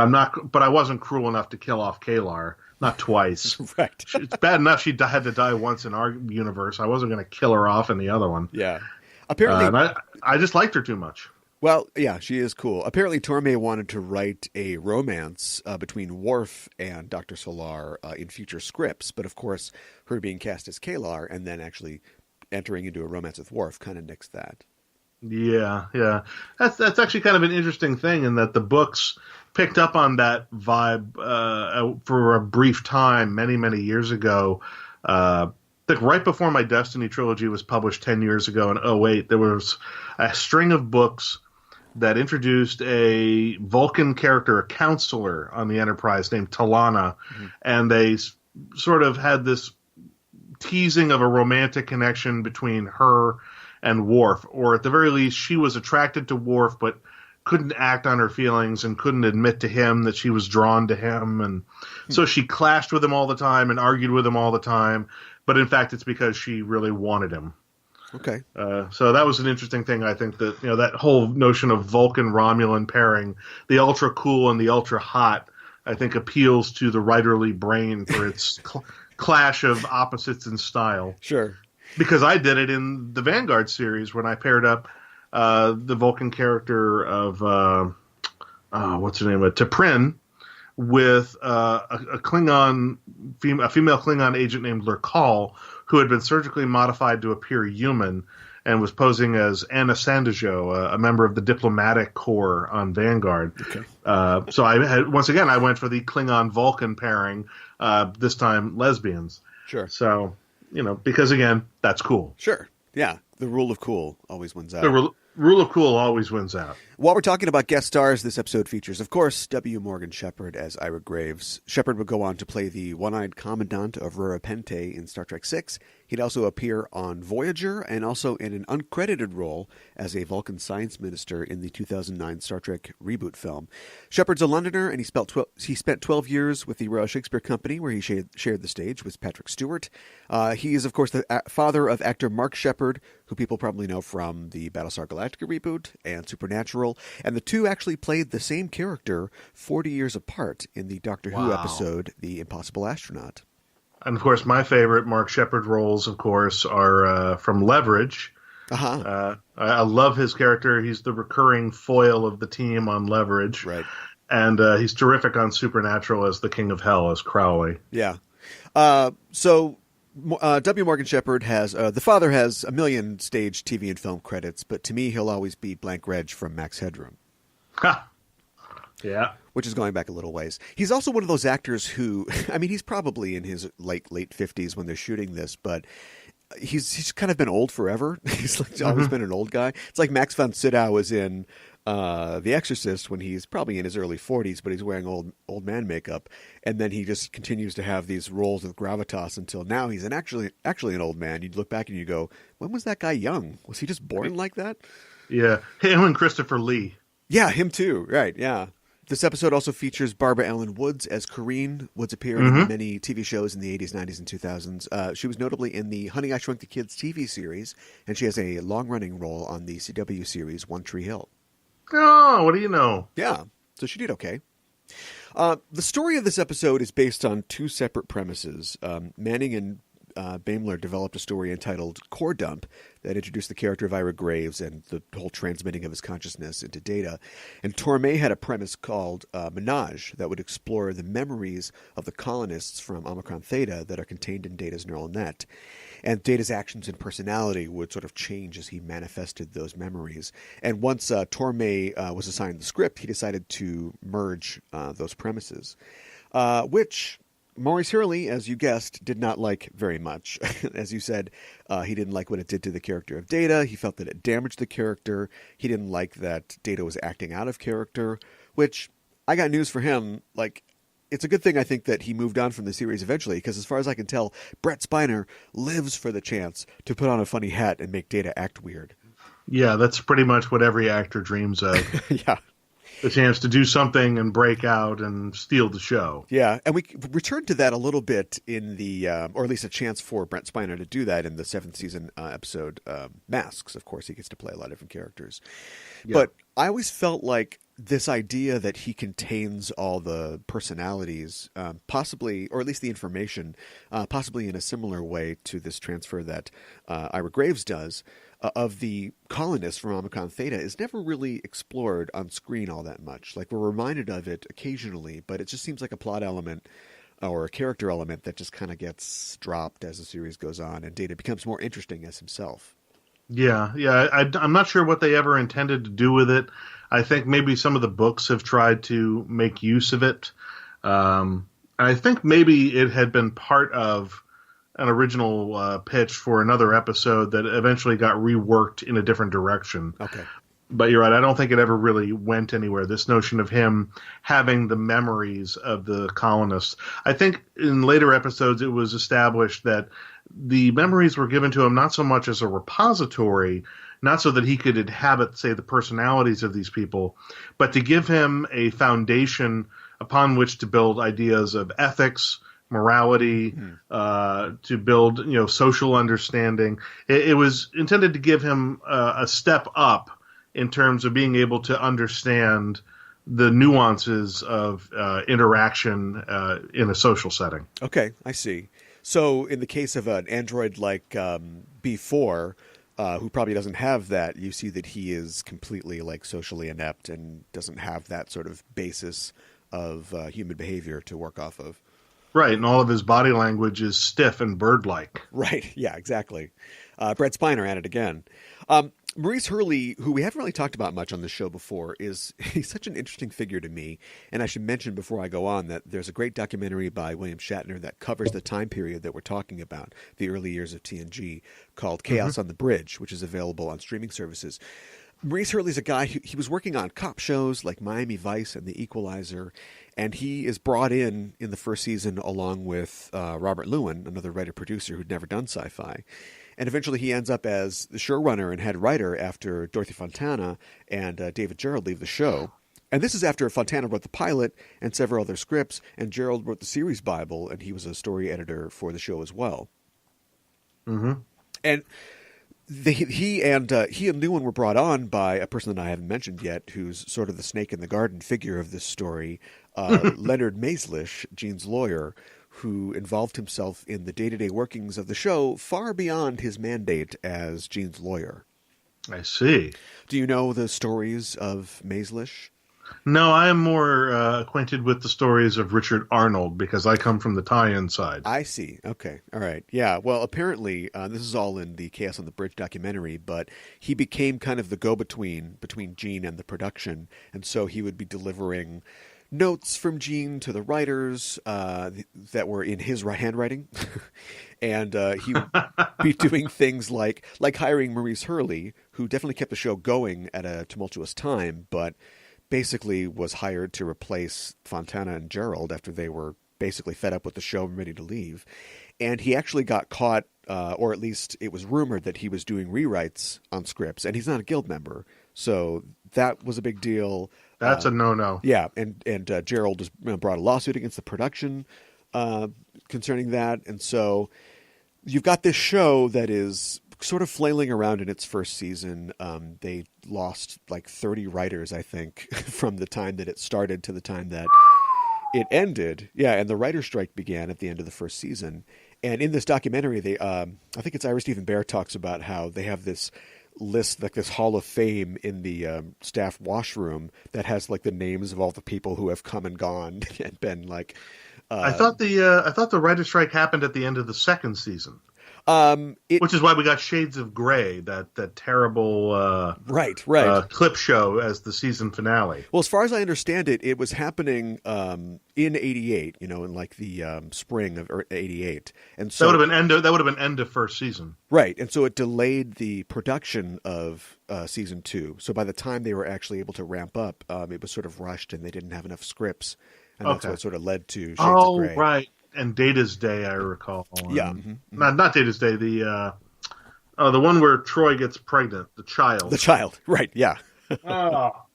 I wasn't cruel enough to kill off Kalar. Not twice. Right. It's bad enough she had to die once in our universe. I wasn't going to kill her off in the other one. Yeah. Apparently, and I just liked her too much. Well, yeah, she is cool. Apparently, Torme wanted to write a romance between Worf and Dr. Solar in future scripts, but of course, her being cast as Kalar and then actually entering into a romance with Worf kind of nixed that. Yeah. That's actually kind of an interesting thing in that the books picked up on that vibe for a brief time many, many years ago. I think right before my Destiny trilogy was published 10 years ago in 2008, there was a string of books that introduced a Vulcan character, a counselor on the Enterprise named Talana, and they sort of had this teasing of a romantic connection between her and Worf, or at the very least, she was attracted to Worf, but couldn't act on her feelings and couldn't admit to him that she was drawn to him. And so she clashed with him all the time and argued with him all the time. But in fact, it's because she really wanted him. Okay. So that was an interesting thing. I think that, that whole notion of Vulcan-Romulan pairing, the ultra cool and the ultra hot, I think, appeals to the writerly brain for its clash of opposites in style. Sure. Because I did it in the Vanguard series when I paired up the Vulcan character of, what's her name, T'Pren, with a Klingon, a female Klingon agent named Lurkal, who had been surgically modified to appear human and was posing as Anna Sandejo, a member of the diplomatic corps on Vanguard. Okay. So I went for the Klingon-Vulcan pairing, this time lesbians. Sure. So, because again, that's cool. Sure. Yeah. The rule of cool always wins out. The rule of cool always wins out. While we're talking about guest stars, this episode features, of course, W. Morgan Shepard as Ira Graves. Shepard would go on to play the one-eyed commandant of Rura Penthe in Star Trek VI. He'd also appear on Voyager and also in an uncredited role as a Vulcan science minister in the 2009 Star Trek reboot film. Shepard's a Londoner, and he spent 12 years with the Royal Shakespeare Company, where he shared the stage with Patrick Stewart. He is, of course, the father of actor Mark Shepard, who people probably know from the Battlestar Galactica reboot and Supernatural. And the two actually played the same character 40 years apart in the Doctor Who episode, The Impossible Astronaut. And, of course, my favorite Mark Shepard roles, of course, are from Leverage. I love his character. He's the recurring foil of the team on Leverage. Right. And he's terrific on Supernatural as the King of Hell, as Crowley. Yeah. So W. Morgan Shepard has, the father has a million stage, TV, and film credits, but to me, he'll always be Blank Reg from Max Headroom. Ha! Yeah. Which is going back a little ways. He's also one of those actors who, I mean, he's probably in his late 50s when they're shooting this, but he's kind of been old forever. He's like always been an old guy. It's like Max von Sydow was in The Exorcist when he's probably in his early 40s, but he's wearing old man makeup, and then he just continues to have these roles with gravitas until now. He's actually an old man. You'd look back and you go, when was that guy young? Was he just born like that? Yeah, him and Christopher Lee. Yeah, him too. Right, yeah. This episode also features Barbara Allen Woods as Corrine. Woods appeared in many TV shows in the 80s, 90s, and 2000s. She was notably in the Honey, I Shrunk the Kids TV series, and she has a long-running role on the CW series One Tree Hill. Oh, what do you know? Yeah, so she did okay. The story of this episode is based on two separate premises. Manning and Baimler developed a story entitled Core Dump that introduced the character of Ira Graves and the whole transmitting of his consciousness into Data. And Torme had a premise called Menage that would explore the memories of the colonists from Omicron Theta that are contained in Data's neural net. And Data's actions and personality would sort of change as he manifested those memories. And once Torme was assigned the script, he decided to merge those premises, which Maurice Hurley, as you guessed, did not like very much. As you said, he didn't like what it did to the character of Data. He felt that it damaged the character. He didn't like that Data was acting out of character, which I got news for him. Like, it's a good thing, I think, that he moved on from the series eventually, because as far as I can tell, Brett Spiner lives for the chance to put on a funny hat and make Data act weird. Yeah, that's pretty much what every actor dreams of. Yeah. The chance to do something and break out and steal the show. Yeah, and we returned to that a little bit in the, or at least a chance for Brent Spiner to do that in the 7th season episode, Masks. Of course, he gets to play a lot of different characters. Yeah. But I always felt like this idea that he contains all the personalities, possibly, or at least the information, possibly in a similar way to this transfer that Ira Graves does, of the colonists from Omicron Theta is never really explored on screen all that much. Like, we're reminded of it occasionally, but it just seems like a plot element or a character element that just kind of gets dropped as the series goes on, and Data becomes more interesting as himself. Yeah. I'm not sure what they ever intended to do with it. I think maybe some of the books have tried to make use of it. I think maybe it had been part of an original pitch for another episode that eventually got reworked in a different direction. Okay. But you're right. I don't think it ever really went anywhere. This notion of him having the memories of the colonists. I think in later episodes it was established that the memories were given to him not so much as a repository, not so that he could inhabit, say, the personalities of these people, but to give him a foundation upon which to build ideas of ethics, morality, to build, social understanding. It was intended to give him a step up in terms of being able to understand the nuances of interaction in a social setting. Okay, I see. So in the case of an android like B4, who probably doesn't have that, you see that he is completely like socially inept and doesn't have that sort of basis of human behavior to work off of. Right, and all of his body language is stiff and bird-like. Right, yeah, exactly. Brett Spiner at it again. Maurice Hurley, who we haven't really talked about much on this show before, he's such an interesting figure to me. And I should mention before I go on that there's a great documentary by William Shatner that covers the time period that we're talking about, the early years of TNG, called Chaos on the Bridge, which is available on streaming services. Maurice Hurley's a guy he was working on cop shows like Miami Vice and The Equalizer, and he is brought in the first season along with Robert Lewin, another writer-producer who'd never done sci-fi. And eventually he ends up as the showrunner and head writer after Dorothy Fontana and David Gerrold leave the show. And this is after Fontana wrote the pilot and several other scripts, and Gerrold wrote the series Bible, and he was a story editor for the show as well. Mm-hmm. And he and Lewin were brought on by a person that I haven't mentioned yet, who's sort of the snake in the garden figure of this story, Leonard Maislish, Gene's lawyer, who involved himself in the day-to-day workings of the show far beyond his mandate as Gene's lawyer. I see. Do you know the stories of Maislish? No, I am more acquainted with the stories of Richard Arnold because I come from the tie-in side. I see. Okay. All right. Yeah. Well, apparently, this is all in the Chaos on the Bridge documentary, but he became kind of the go-between between Gene and the production, and so he would be delivering notes from Gene to the writers that were in his handwriting, and he would be doing things like hiring Maurice Hurley, who definitely kept the show going at a tumultuous time, but basically was hired to replace Fontana and Gerrold after they were basically fed up with the show and ready to leave. And he actually got caught, or at least it was rumored that he was doing rewrites on scripts, and he's not a guild member, so that was a big deal. That's a no-no. Yeah, and Gerrold just brought a lawsuit against the production concerning that. And so you've got this show that is sort of flailing around in its first season. They lost like 30 writers, I think, from the time that it started to the time that it ended. Yeah, and the writer strike began at the end of the first season. And in this documentary, they I think it's Ira Stephen Bear talks about how they have this list, like this hall of fame in the staff washroom that has like the names of all the people who have come and gone and been like. I thought the writer's strike happened at the end of the second season. Which is why we got Shades of Grey, that terrible right clip show as the season finale. Well, as far as I understand it, it was happening in '88, in like the spring of '88, and so that would have been end of first season, right? And so it delayed the production of season 2. So by the time they were actually able to ramp up, it was sort of rushed, and they didn't have enough scripts, and that's what sort of led to Shades of Grey. Oh, right. And Data's Day, I recall. Yeah. Not Data's Day, the one where Troy gets pregnant, the child. The child, right, yeah. Not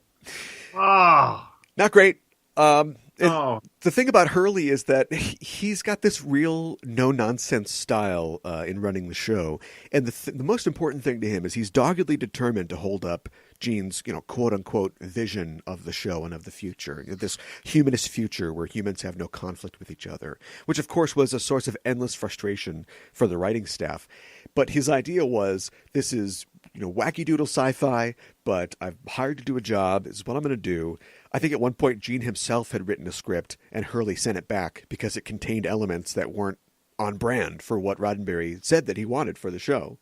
great. The thing about Hurley is that he's got this real no-nonsense style in running the show. And the most important thing to him is he's doggedly determined to hold up Gene's, quote-unquote vision of the show and of the future. This humanist future where humans have no conflict with each other, which, of course, was a source of endless frustration for the writing staff. But his idea was, this is wacky doodle sci-fi, but I've hired to do a job. This is what I'm going to do. I think at one point Gene himself had written a script and Hurley sent it back because it contained elements that weren't on brand for what Roddenberry said that he wanted for the show.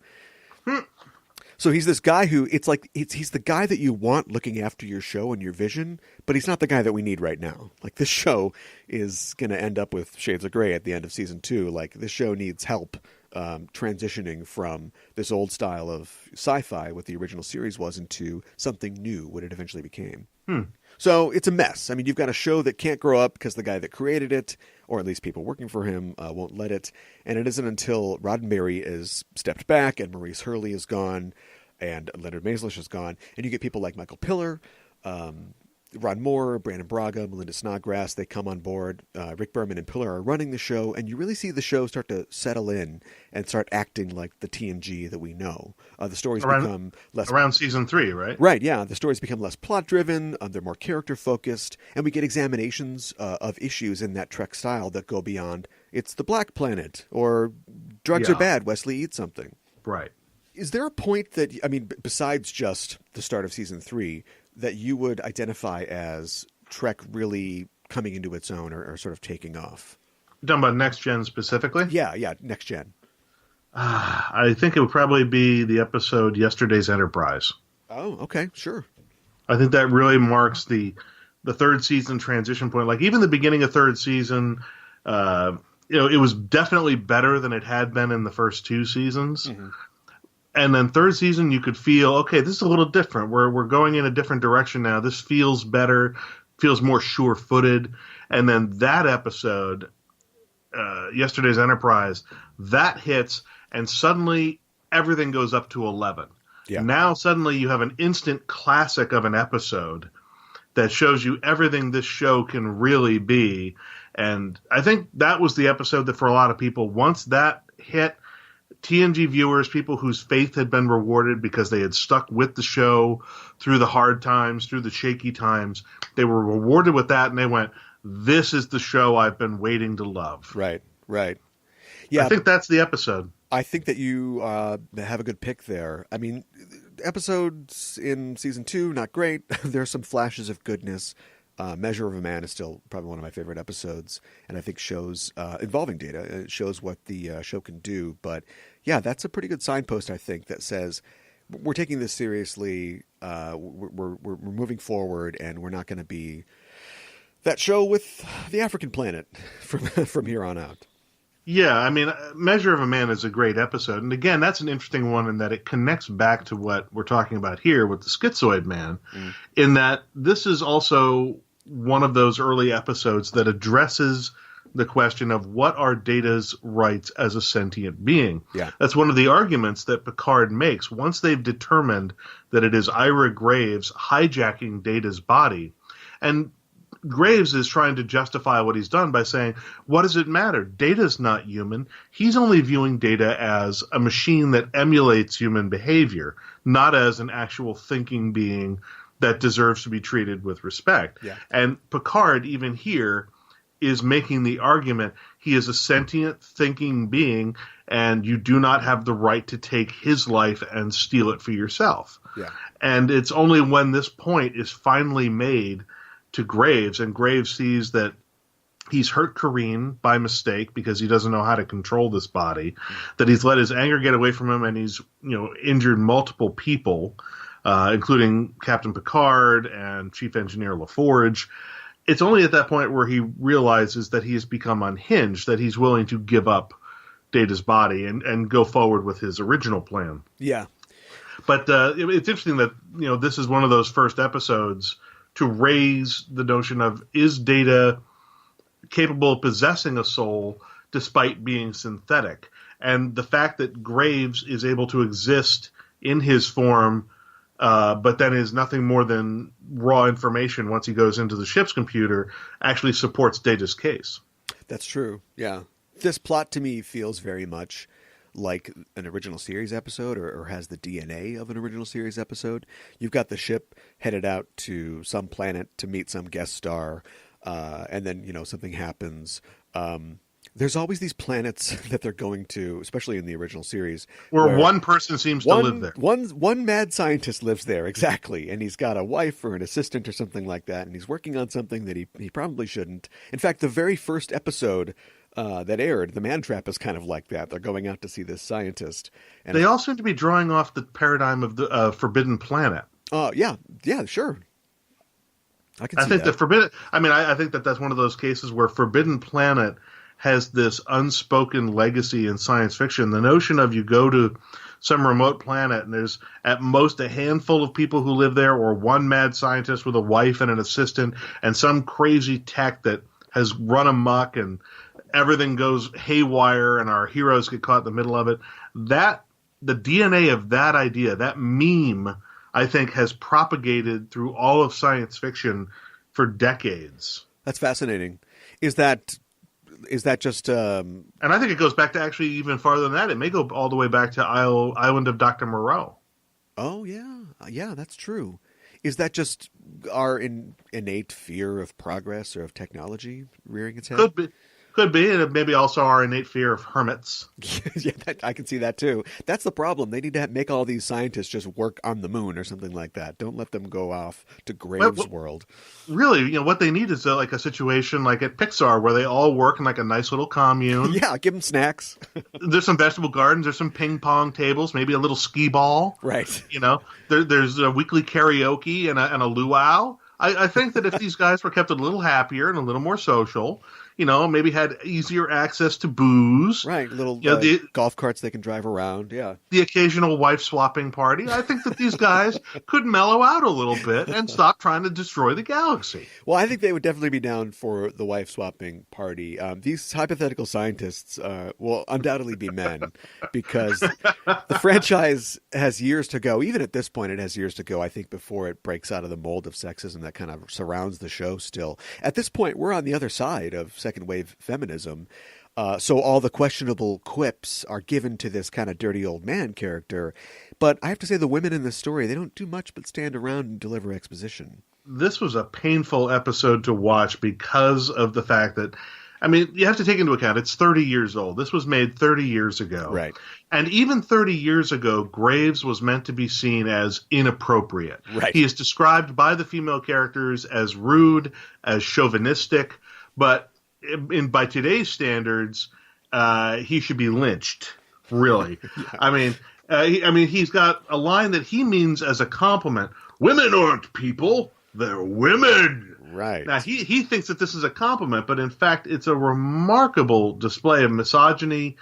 So he's this guy who he's the guy that you want looking after your show and your vision, but he's not the guy that we need right now. Like, this show is going to end up with Shades of Grey at the end of season 2. Like, this show needs help transitioning from this old style of sci-fi, what the original series was, into something new, what it eventually became. So it's a mess. I mean, you've got a show that can't grow up because the guy that created it, or at least people working for him, won't let it. And it isn't until Roddenberry is stepped back and Maurice Hurley is gone and Leonard Maislish is gone, and you get people like Michael Piller, Ron Moore, Brandon Braga, Melinda Snodgrass, they come on board. Rick Berman and Pillar are running the show, and you really see the show start to settle in and start acting like the TNG that we know. The stories become less... Around season 3, right? Right, yeah. The stories become less plot-driven, they're more character-focused, and we get examinations of issues in that Trek style that go beyond, it's the black planet, or drugs are bad, Wesley, eat something. Right. Is there a point that, I mean, besides just the start of season 3, that you would identify as Trek really coming into its own or sort of taking off? You're talking about Next Gen specifically? Yeah, Next Gen. I think it would probably be the episode Yesterday's Enterprise. Oh, okay, sure. I think that really marks the third season transition point. Like, even the beginning of third season, it was definitely better than it had been in the first 2 seasons. Mm-hmm. And then third season, you could feel, okay, this is a little different. We're going in a different direction now. This feels better, feels more sure-footed. And then that episode, Yesterday's Enterprise, that hits, and suddenly everything goes up to 11. Yeah. Now suddenly you have an instant classic of an episode that shows you everything this show can really be. And I think that was the episode that for a lot of people, once that hit, TNG viewers, people whose faith had been rewarded because they had stuck with the show through the hard times, through the shaky times, they were rewarded with that, and they went, this is the show I've been waiting to love. Right. Yeah, I think that's the episode. I think that you have a good pick there. I mean, episodes in season 2, not great. There are some flashes of goodness. Measure of a Man is still probably one of my favorite episodes, and I think shows involving Data. It shows what the show can do. But yeah, that's a pretty good signpost, I think, that says we're taking this seriously. We're moving forward, and we're not going to be that show with the African planet from here on out. Yeah, I mean, Measure of a Man is a great episode. And again, that's an interesting one in that it connects back to what we're talking about here with the Schizoid Man, in that this is also one of those early episodes that addresses the question of what are Data's rights as a sentient being. Yeah. That's one of the arguments that Picard makes. Once they've determined that it is Ira Graves hijacking Data's body, and Graves is trying to justify what he's done by saying, what does it matter? Data's not human. He's only viewing Data as a machine that emulates human behavior, not as an actual thinking being that deserves to be treated with respect. Yeah. And Picard, even here, is making the argument he is a sentient thinking being, and you do not have the right to take his life and steal it for yourself. Yeah. And it's only when this point is finally made to Graves, and Graves sees that he's hurt Kareen by mistake because he doesn't know how to control this body, that he's let his anger get away from him, and he's injured multiple people, including Captain Picard and Chief Engineer LaForge. It's only at that point where he realizes that he has become unhinged, that he's willing to give up Data's body and go forward with his original plan. Yeah. But it's interesting that this is one of those first episodes to raise the notion of, is Data capable of possessing a soul despite being synthetic? And the fact that Graves is able to exist in his form, but then is nothing more than raw information once he goes into the ship's computer, actually supports Data's case. That's true, yeah. This plot to me feels very much like an original series episode, or has the DNA of an original series episode. You've got the ship headed out to some planet to meet some guest star, and then, something happens. There's always these planets that they're going to, especially in the original series, where one person seems to live there. One mad scientist lives there, exactly, and he's got a wife or an assistant or something like that, and he's working on something that he probably shouldn't. In fact, the very first episode that aired, The Man Trap, is kind of like that. They're going out to see this scientist. And they all seem to be drawing off the paradigm of the Forbidden Planet. Yeah, sure. I can see think that. I think that's one of those cases where Forbidden Planet has this unspoken legacy in science fiction. The notion of you go to some remote planet and there's at most a handful of people who live there, or one mad scientist with a wife and an assistant, and some crazy tech that has run amok and everything goes haywire and our heroes get caught in the middle of it. That the DNA of that idea, that meme I think has propagated through all of science fiction for decades. That's fascinating. Is that just... And I think it goes back to actually even farther than that. It may go all the way back to Island of Dr. Moreau. Oh, yeah. Yeah, that's true. Is that just our innate fear of progress or of technology rearing its head? Could be, and maybe also our innate fear of hermits. Yeah, I can see that too. That's the problem. They need to make all these scientists just work on the moon or something like that. Don't let them go off to Graves' world. Really, what they need is like a situation like at Pixar where they all work in like a nice little commune. Yeah, give them snacks. There's some vegetable gardens. There's some ping pong tables. Maybe a little skee ball. Right. There's a weekly karaoke and a luau. I think that if these guys were kept a little happier and a little more social, maybe had easier access to booze. Right, little golf carts they can drive around, yeah. The occasional wife-swapping party. I think that these guys could mellow out a little bit and stop trying to destroy the galaxy. Well, I think they would definitely be down for the wife-swapping party. These hypothetical scientists will undoubtedly be men because the franchise has years to go. Even at this point, it has years to go, I think, before it breaks out of the mold of sexism that kind of surrounds the show still. At this point, we're on the other side of second wave feminism. So all the questionable quips are given to this kind of dirty old man character. But I have to say the women in this story, they don't do much but stand around and deliver exposition. This was a painful episode to watch because of the fact that, you have to take into account it's 30 years old. This was made 30 years ago. Right. And even 30 years ago, Graves was meant to be seen as inappropriate. Right. He is described by the female characters as rude, as chauvinistic, but by today's standards, he should be lynched, really. Yeah. He's got a line that he means as a compliment. Women aren't people, they're women. Right. Now, he thinks that this is a compliment, but in fact, it's a remarkable display of misogyny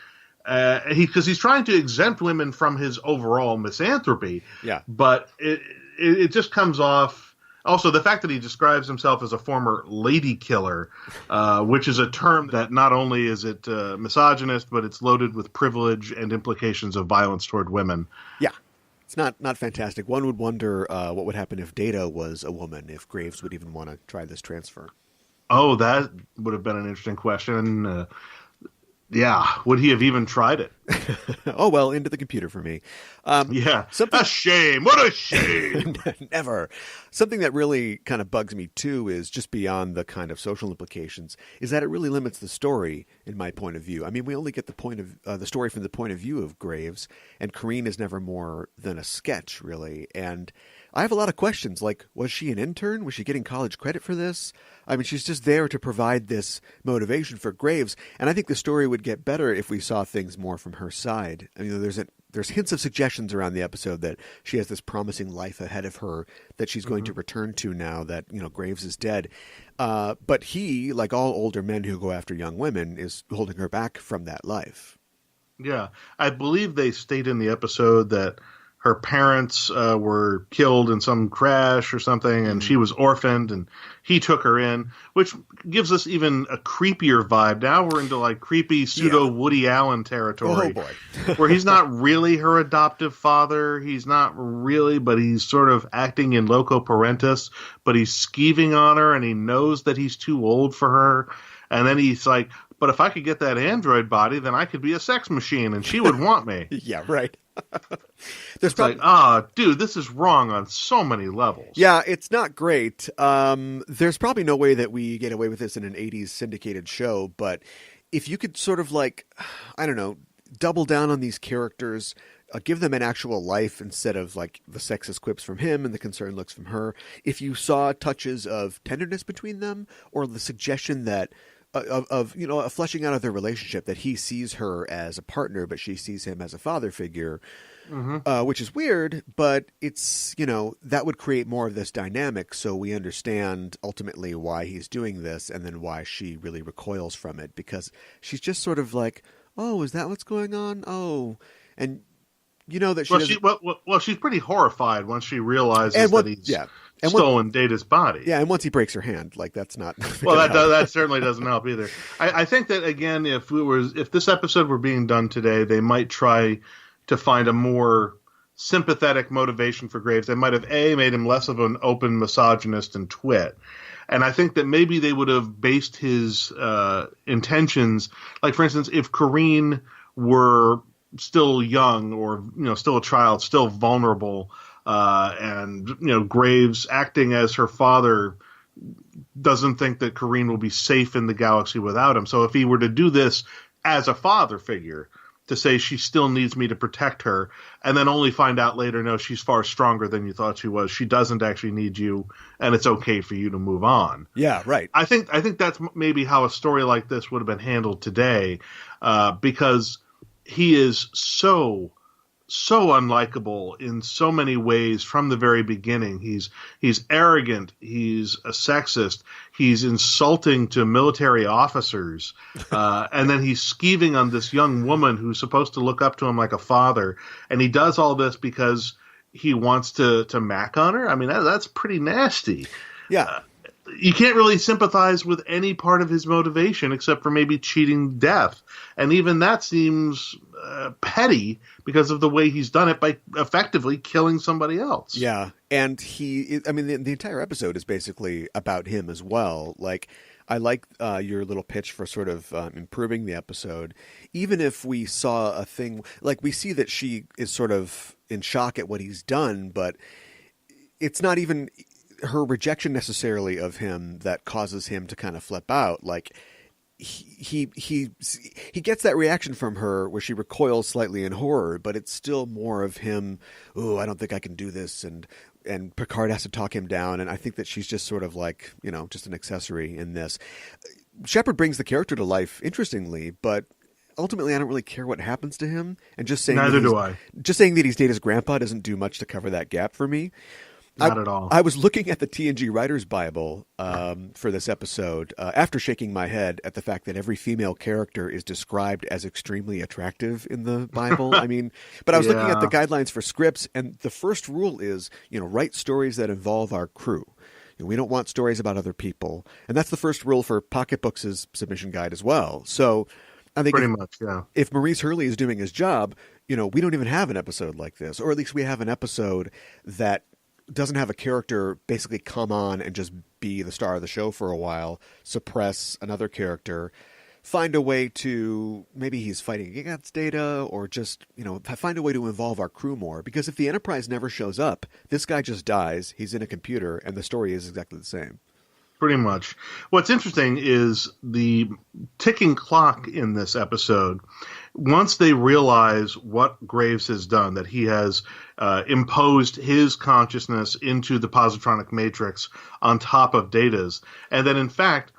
because he's trying to exempt women from his overall misanthropy. Yeah. But it just comes off. Also, the fact that he describes himself as a former lady killer, which is a term that not only is it misogynist, but it's loaded with privilege and implications of violence toward women. Yeah. It's not fantastic. One would wonder what would happen if Data was a woman, if Graves would even want to try this transfer. Oh, that would have been an interesting question. Yeah, would he have even tried it? Oh, well, into the computer for me. Yeah, a shame. What a shame. Never. Something that really kind of bugs me, too, is just beyond the kind of social implications, is that it really limits the story, in my point of view. We only get the story from the point of view of Graves, and Corrine is never more than a sketch, really. And I have a lot of questions, like, was she an intern? Was she getting college credit for this? She's just there to provide this motivation for Graves, and I think the story would get better if we saw things more from her side. There's hints of suggestions around the episode that she has this promising life ahead of her that she's going to return to now that, Graves is dead. But he, like all older men who go after young women, is holding her back from that life. Yeah. I believe they state in the episode that her parents were killed in some crash or something, and she was orphaned, and he took her in, which gives us even a creepier vibe. Now we're into like creepy pseudo Woody Allen territory. Oh boy. Where he's not really her adoptive father. He's not really, but he's sort of acting in loco parentis, but he's skeeving on her, and he knows that he's too old for her. And then he's like, but if I could get that android body, then I could be a sex machine, and she would want me. Yeah, right. Dude, this is wrong on so many levels. Yeah, it's not great. There's probably no way that we get away with this in an 80s syndicated show, but if you could sort of double down on these characters, give them an actual life instead of like the sexist quips from him and the concerned looks from her. If you saw touches of tenderness between them, or the suggestion that a fleshing out of their relationship, that he sees her as a partner, but she sees him as a father figure, which is weird, but it's, that would create more of this dynamic. So we understand ultimately why he's doing this, and then why she really recoils from it, because she's just sort of like, oh, is that what's going on? Oh, and that she she's pretty horrified once she realizes that he's stolen Data's body. Yeah, and once he breaks her hand, that's not. That certainly doesn't help either. I think that again, if this episode were being done today, they might try to find a more sympathetic motivation for Graves, they might have made him less of an open misogynist and twit. And I think that maybe they would have based his intentions, like for instance, if Corrine were still young or still a child, still vulnerable, and Graves acting as her father doesn't think that Corrine will be safe in the galaxy without him. So if he were to do this as a father figure, to say she still needs me to protect her, and then only find out later, no, she's far stronger than you thought she was. She doesn't actually need you, and it's okay for you to move on. Yeah, right. I think that's maybe how a story like this would have been handled today, because he is so unlikable in so many ways from the very beginning. He's arrogant. He's a sexist. He's insulting to military officers. And then he's skeeving on this young woman who's supposed to look up to him like a father. And he does all this because he wants to mac on her. I mean, that's pretty nasty. Yeah. You can't really sympathize with any part of his motivation except for maybe cheating death. And even that seems petty because of the way he's done it by effectively killing somebody else. Yeah. And the entire episode is basically about him as well. Like, I like your little pitch for sort of improving the episode. Even if we saw a thing, like we see that she is sort of in shock at what he's done, but it's not even her rejection necessarily of him that causes him to kind of flip out. Like he gets that reaction from her where she recoils slightly in horror, but it's still more of him. Oh, I don't think I can do this. And Picard has to talk him down. And I think that she's just sort of like, just an accessory in this. Shepard brings the character to life interestingly, but ultimately I don't really care what happens to him. And just saying, neither do I. Just saying that he's Data's grandpa doesn't do much to cover that gap for me. Not at all. I was looking at the TNG Writers Bible for this episode after shaking my head at the fact that every female character is described as extremely attractive in the Bible. But I was looking at the guidelines for scripts, and the first rule is, write stories that involve our crew. We don't want stories about other people. And that's the first rule for Pocketbooks' submission guide as well. So I think if Maurice Hurley is doing his job, we don't even have an episode like this, or at least we have an episode that doesn't have a character basically come on and just be the star of the show for a while, suppress another character, find a way to, maybe he's fighting against Data, or just, find a way to involve our crew more. Because if the Enterprise never shows up, this guy just dies, he's in a computer, and the story is exactly the same. Pretty much. What's interesting is the ticking clock in this episode. Once they realize what Graves has done, that he has imposed his consciousness into the positronic matrix on top of Data's, and that in fact,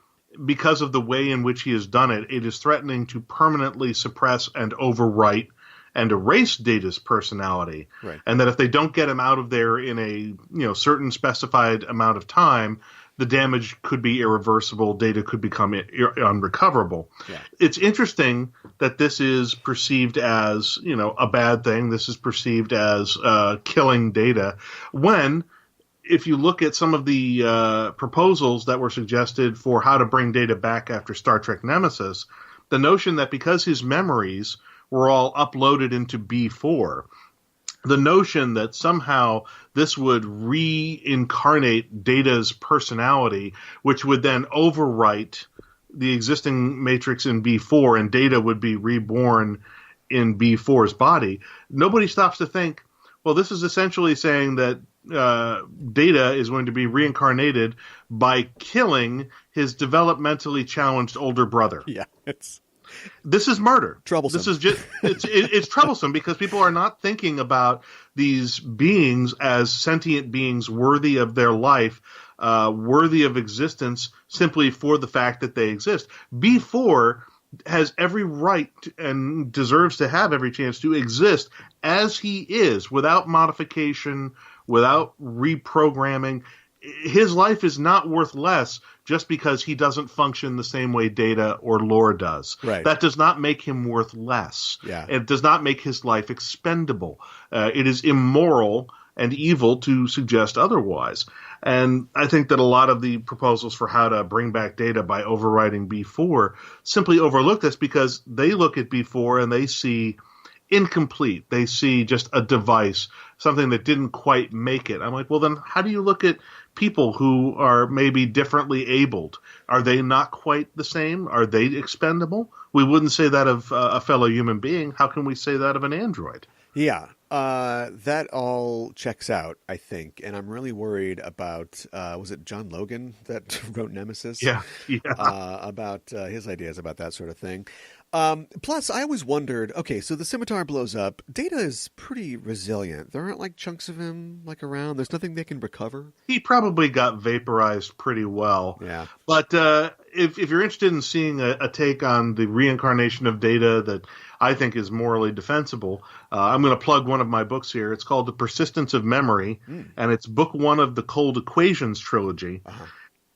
because of the way in which he has done it, it is threatening to permanently suppress and overwrite and erase Data's personality. Right. And that if they don't get him out of there in a certain specified amount of time, the damage could be irreversible. Data could become unrecoverable. Yeah. It's interesting that this is perceived as, a bad thing. This is perceived as killing Data. When, if you look at some of the proposals that were suggested for how to bring Data back after Star Trek Nemesis, the notion that because his memories were all uploaded into B4, the notion that somehow this would reincarnate Data's personality, which would then overwrite the existing matrix in B4, and Data would be reborn in B4's body. Nobody stops to think, well, this is essentially saying that Data is going to be reincarnated by killing his developmentally challenged older brother. Yeah, this is murder. Troublesome. This is just it's troublesome because people are not thinking about these beings as sentient beings worthy of their life, worthy of existence simply for the fact that they exist. B4 has every right and deserves to have every chance to exist as he is, without modification, without reprogramming. His life is not worth less just because he doesn't function the same way Data or Lore does. Right. That does not make him worth less. Yeah. It does not make his life expendable. It is immoral and evil to suggest otherwise. And I think that a lot of the proposals for how to bring back Data by overriding B4 simply overlook this because they look at B4 and they see incomplete. They see just a device, something that didn't quite make it. I'm like, well, then how do you look at people who are maybe differently abled? Are they not quite the same? Are they expendable? We wouldn't say that of a fellow human being. How can we say that of an android? Yeah, that all checks out, I think. And I'm really worried about, was it John Logan that wrote Nemesis? Yeah. About his ideas about that sort of thing. Plus, I always wondered, okay, so the scimitar blows up. Data is pretty resilient. There aren't like chunks of him like around. There's nothing they can recover. He probably got vaporized pretty well. Yeah. But if you're interested in seeing a take on the reincarnation of Data that I think is morally defensible, I'm going to plug one of my books here. It's called The Persistence of Memory, and it's book 1 of the Cold Equations trilogy. Uh-huh.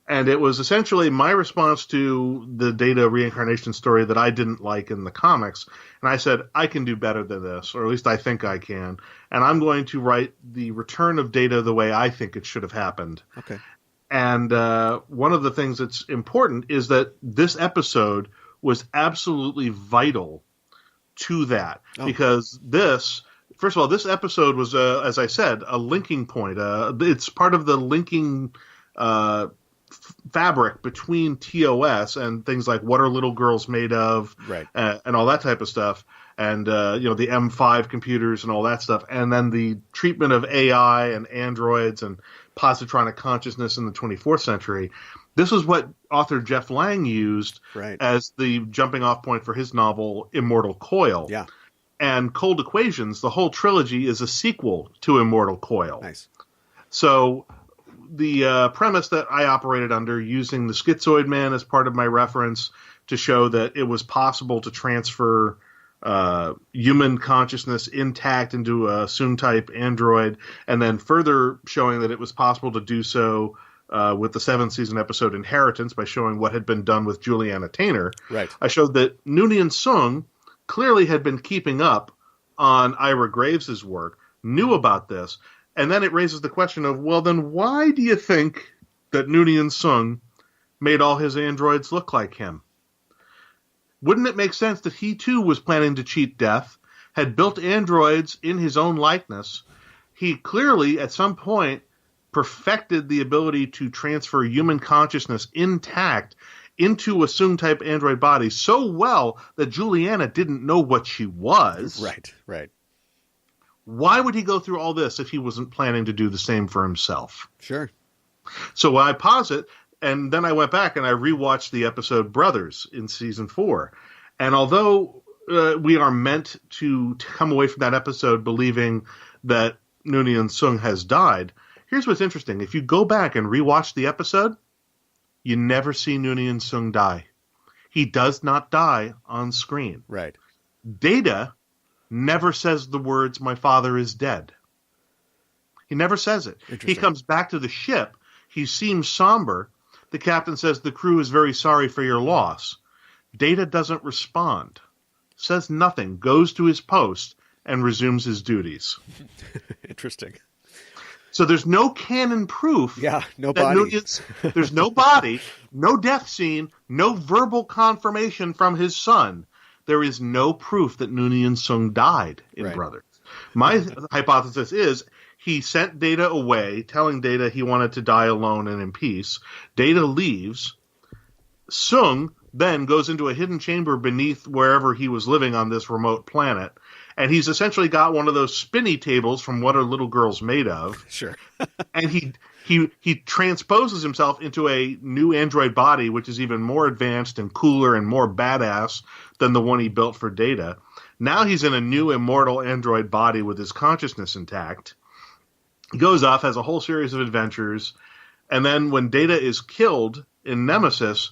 And it was essentially my response to the Data reincarnation story that I didn't like in the comics. And I said, I can do better than this, or at least I think I can. And I'm going to write the return of Data the way I think it should have happened. Okay. And one of the things that's important is that this episode was absolutely vital to that. Oh. Because first of all, this episode was, as I said, a linking point. It's part of the linking fabric between TOS and things like What Are Little Girls Made Of, right, and all that type of stuff, and the M5 computers and all that stuff, and then the treatment of AI and androids and positronic consciousness in the 24th century. This is what author Jeff Lang used as the jumping off point for his novel Immortal Coil. Yeah. And Cold Equations, the whole trilogy, is a sequel to Immortal Coil. Nice. So the premise that I operated under, using the Schizoid Man as part of my reference to show that it was possible to transfer human consciousness intact into a Soong-type android, and then further showing that it was possible to do so with the 7th season episode Inheritance by showing what had been done with Juliana Tainer. Right. I showed that Noonien Soong clearly had been keeping up on Ira Graves' work, knew about this. And then it raises the question of, well, then why do you think that Noonien Soong made all his androids look like him? Wouldn't it make sense that he, too, was planning to cheat death, had built androids in his own likeness? He clearly, at some point, perfected the ability to transfer human consciousness intact into a Soong-type android body so well that Juliana didn't know what she was. Right. Why would he go through all this if he wasn't planning to do the same for himself? Sure. So I posit, and then I went back and I rewatched the episode Brothers in season 4. And although we are meant to come away from that episode believing that Noonien Soong has died, here's what's interesting. If you go back and rewatch the episode, you never see Noonien Soong die. He does not die on screen. Right. Data never says the words, "My father is dead." He never says it. He comes back to the ship. He seems somber. The captain says, "The crew is very sorry for your loss." Data doesn't respond, says nothing, goes to his post, and resumes his duties. Interesting. So there's no canon proof. Yeah, no body. There's no body, no death scene, no verbal confirmation from his son. There is no proof that Noonien Soong died in Brothers. My hypothesis is he sent Data away, telling Data he wanted to die alone and in peace. Data leaves. Soong then goes into a hidden chamber beneath wherever he was living on this remote planet. And he's essentially got one of those spinny tables from What Are Little Girls Made Of? Sure. And he transposes himself into a new android body, which is even more advanced and cooler and more badass than the one he built for Data. Now he's in a new immortal android body with his consciousness intact. He goes off, has a whole series of adventures, and then when Data is killed in Nemesis,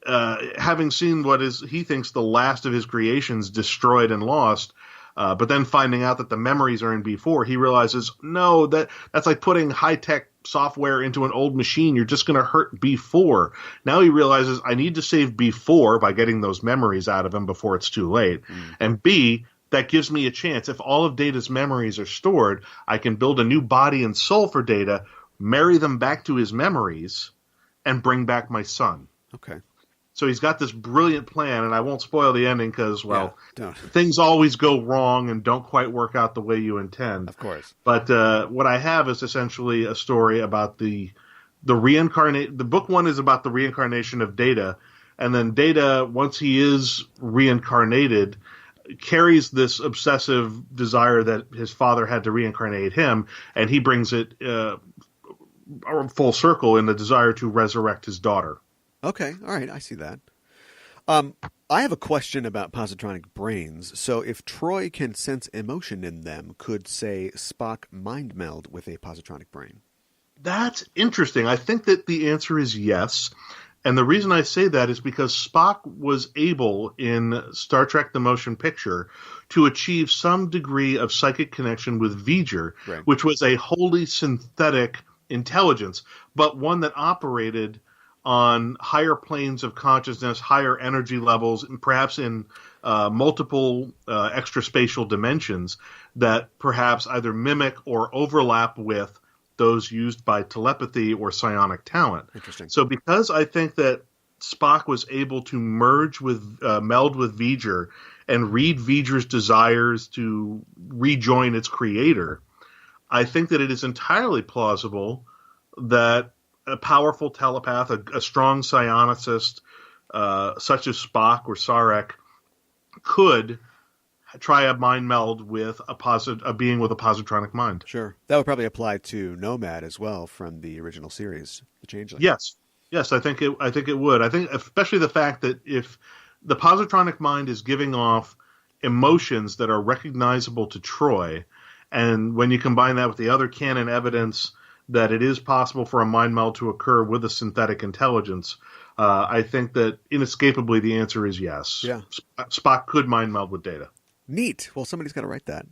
having seen what is he thinks the last of his creations destroyed and lost, but then finding out that the memories are in B4, he realizes, no, that's like putting high-tech software into an old machine. You're just going to hurt B4. Now he realizes, I need to save B4 by getting those memories out of him before it's too late. And B, that gives me a chance. If all of Data's memories are stored, I can build a new body and soul for Data, marry them back to his memories, and bring back my son. Okay. So he's got this brilliant plan, and I won't spoil the ending because, well, don't. things always go wrong and don't quite work out the way you intend. Of course. But what I have is essentially a story about the reincarnate. The book one is about the reincarnation of Data, and then Data, once he is reincarnated, carries this obsessive desire that his father had to reincarnate him, and he brings it full circle in the desire to resurrect his daughter. Okay, all right, I see that. I have a question about positronic brains. So if Troy can sense emotion in them, could, say, Spock mind meld with a positronic brain? That's interesting. I think that the answer is yes. And the reason I say that is because Spock was able in Star Trek The Motion Picture to achieve some degree of psychic connection with V'ger, right, which was a wholly synthetic intelligence, but one that operated on higher planes of consciousness, higher energy levels, and perhaps in multiple extraspatial dimensions that perhaps either mimic or overlap with those used by telepathy or psionic talent. Interesting. So because I think that Spock was able to meld with V'ger and read V'ger's desires to rejoin its creator, I think that it is entirely plausible that a powerful telepath, a strong psionicist, such as Spock or Sarek, could try a mind meld with a being with a positronic mind. Sure. That would probably apply to Nomad as well from the original series, The Changeling. Yes, I think it would. I think especially the fact that if the positronic mind is giving off emotions that are recognizable to Troy, and when you combine that with the other canon evidence that it is possible for a mind meld to occur with a synthetic intelligence, I think that inescapably the answer is yes. Yeah. Spock could mind meld with Data. Neat. Well, somebody's got to write that.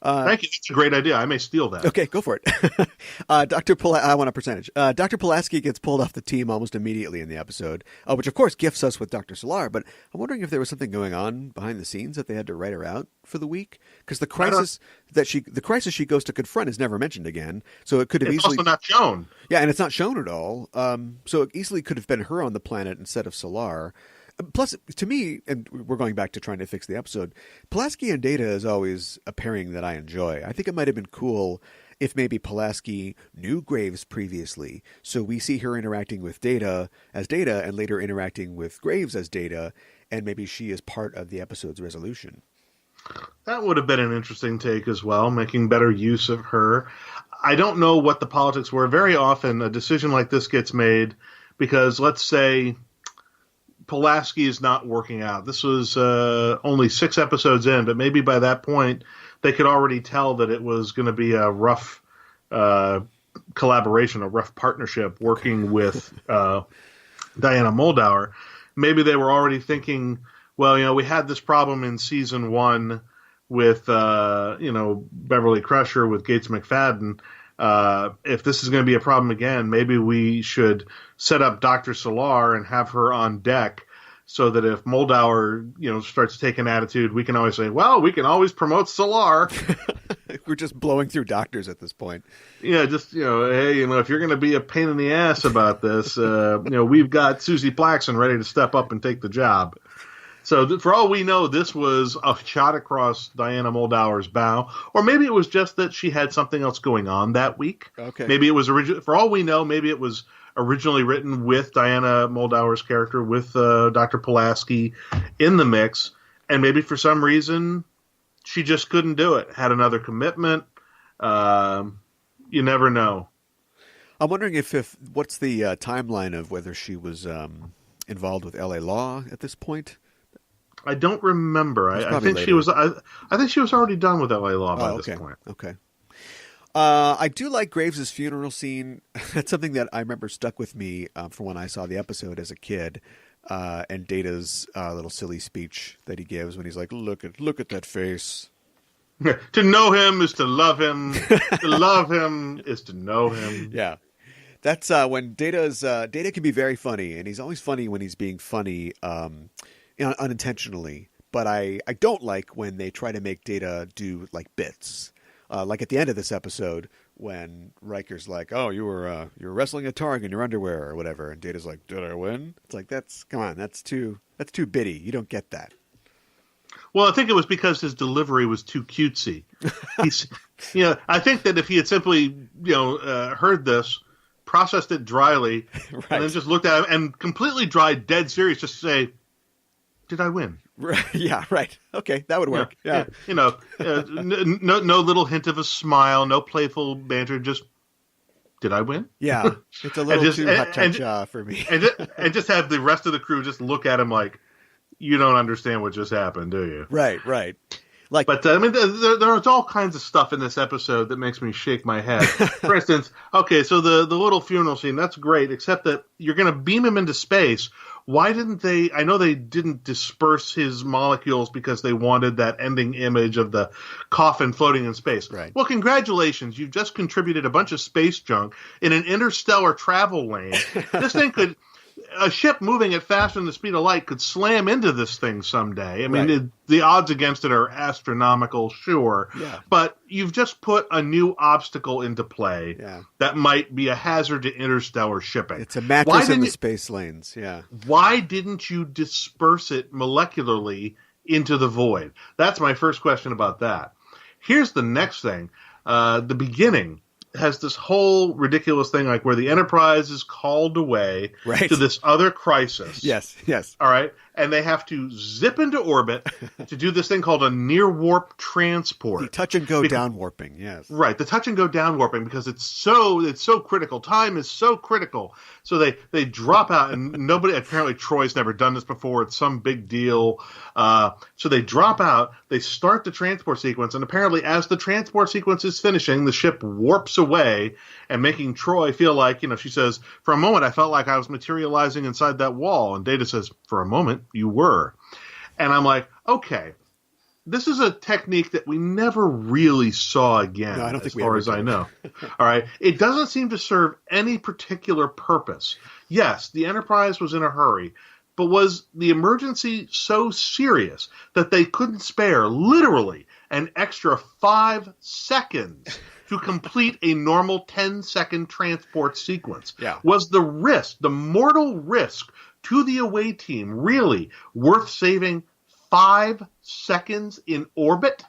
Thank you. That's a great idea. I may steal that. Okay, go for it. I want a percentage. Dr. Pulaski gets pulled off the team almost immediately in the episode, which of course gifts us with Dr. Solar. But I'm wondering if there was something going on behind the scenes that they had to write her out for the week, because the crisis she goes to confront is never mentioned again. So it could have easily also not shown. Yeah, and it's not shown at all. So it easily could have been her on the planet instead of Solar. Plus, to me, and we're going back to trying to fix the episode, Pulaski and Data is always a pairing that I enjoy. I think it might have been cool if maybe Pulaski knew Graves previously, so we see her interacting with Data as Data and later interacting with Graves as Data, and maybe she is part of the episode's resolution. That would have been an interesting take as well, making better use of her. I don't know what the politics were. Very often a decision like this gets made because, let's say, Pulaski is not working out. This was only 6 episodes in, but maybe by that point they could already tell that it was going to be a rough collaboration, a rough partnership working with Diana Muldaur. Maybe they were already thinking, well, we had this problem in season 1 with, Beverly Crusher, with Gates McFadden. If this is going to be a problem again, maybe we should set up Dr. Solar and have her on deck so that if Muldaur, starts taking attitude, we can always say, well, we can always promote Solar. We're just blowing through doctors at this point. Yeah, just, hey, if you're going to be a pain in the ass about this, we've got Susie Plakson ready to step up and take the job. So for all we know, this was a shot across Diana Muldaur's bow, or maybe it was just that she had something else going on that week. Okay. Maybe it was for all we know, maybe it was originally written with Diana Muldaur's character, with Dr. Pulaski in the mix, and maybe for some reason she just couldn't do it. Had another commitment. You never know. I'm wondering if what's the timeline of whether she was involved with LA Law at this point. I don't remember. I think later. she was. I think she was already done with LA Law by this point. Okay. I do like Graves' funeral scene. That's something that I remember stuck with me from when I saw the episode as a kid. And Data's little silly speech that he gives when he's like, "Look at that face." To know him is to love him. To love him is to know him. Yeah. That's when Data can be very funny, and he's always funny when he's being funny. Unintentionally, but I don't like when they try to make Data do like bits. Like at the end of this episode, when Riker's like, "Oh, you were wrestling a targ in your underwear or whatever," and Data's like, "Did I win?" It's like come on, that's too bitty. You don't get that. Well, I think it was because his delivery was too cutesy. He's, I think that if he had simply, heard this, processed it dryly, right. and then just looked at him and completely dry, dead serious, just to say, "Did I win?" Right. Yeah, right. Okay, that would work. Yeah. No little hint of a smile, no playful banter, just, "Did I win?" Yeah, it's a little too hot for me. and just have the rest of the crew just look at him like, "You don't understand what just happened, do you?" Right. But there's all kinds of stuff in this episode that makes me shake my head. For instance, okay, so the little funeral scene, that's great, except that you're going to beam him into space. Why didn't they? I know they didn't disperse his molecules because they wanted that ending image of the coffin floating in space. Right. Well, congratulations. You've just contributed a bunch of space junk in an interstellar travel lane. This thing could... A ship moving at faster than the speed of light could slam into this thing someday. I mean, right. The odds against it are astronomical, sure. Yeah. But you've just put a new obstacle into play that might be a hazard to interstellar shipping. It's a mattress in the space lanes, yeah. Why didn't you disperse it molecularly into the void? That's my first question about that. Here's the next thing. The beginning has this whole ridiculous thing like where the Enterprise is called away to this other crisis. Yes. All right. And they have to zip into orbit to do this thing called a near warp transport. The touch and go down warping, yes. Right. The touch and go down warping because it's so critical. Time is so critical. So they drop out and nobody, apparently Troy's never done this before. It's some big deal. So they drop out, they start the transport sequence, and apparently as the transport sequence is finishing, the ship warps away and making Troy feel like, she says, "For a moment I felt like I was materializing inside that wall." And Data says, "For a moment you were." And I'm like, okay, this is a technique that we never really saw again, no, I don't think as far as I know. All right. It doesn't seem to serve any particular purpose. Yes, the Enterprise was in a hurry, but was the emergency so serious that they couldn't spare literally an extra 5 seconds to complete a normal 10-second transport sequence? Yeah. Was the risk, the mortal risk to the away team, really worth saving 5 seconds in orbit?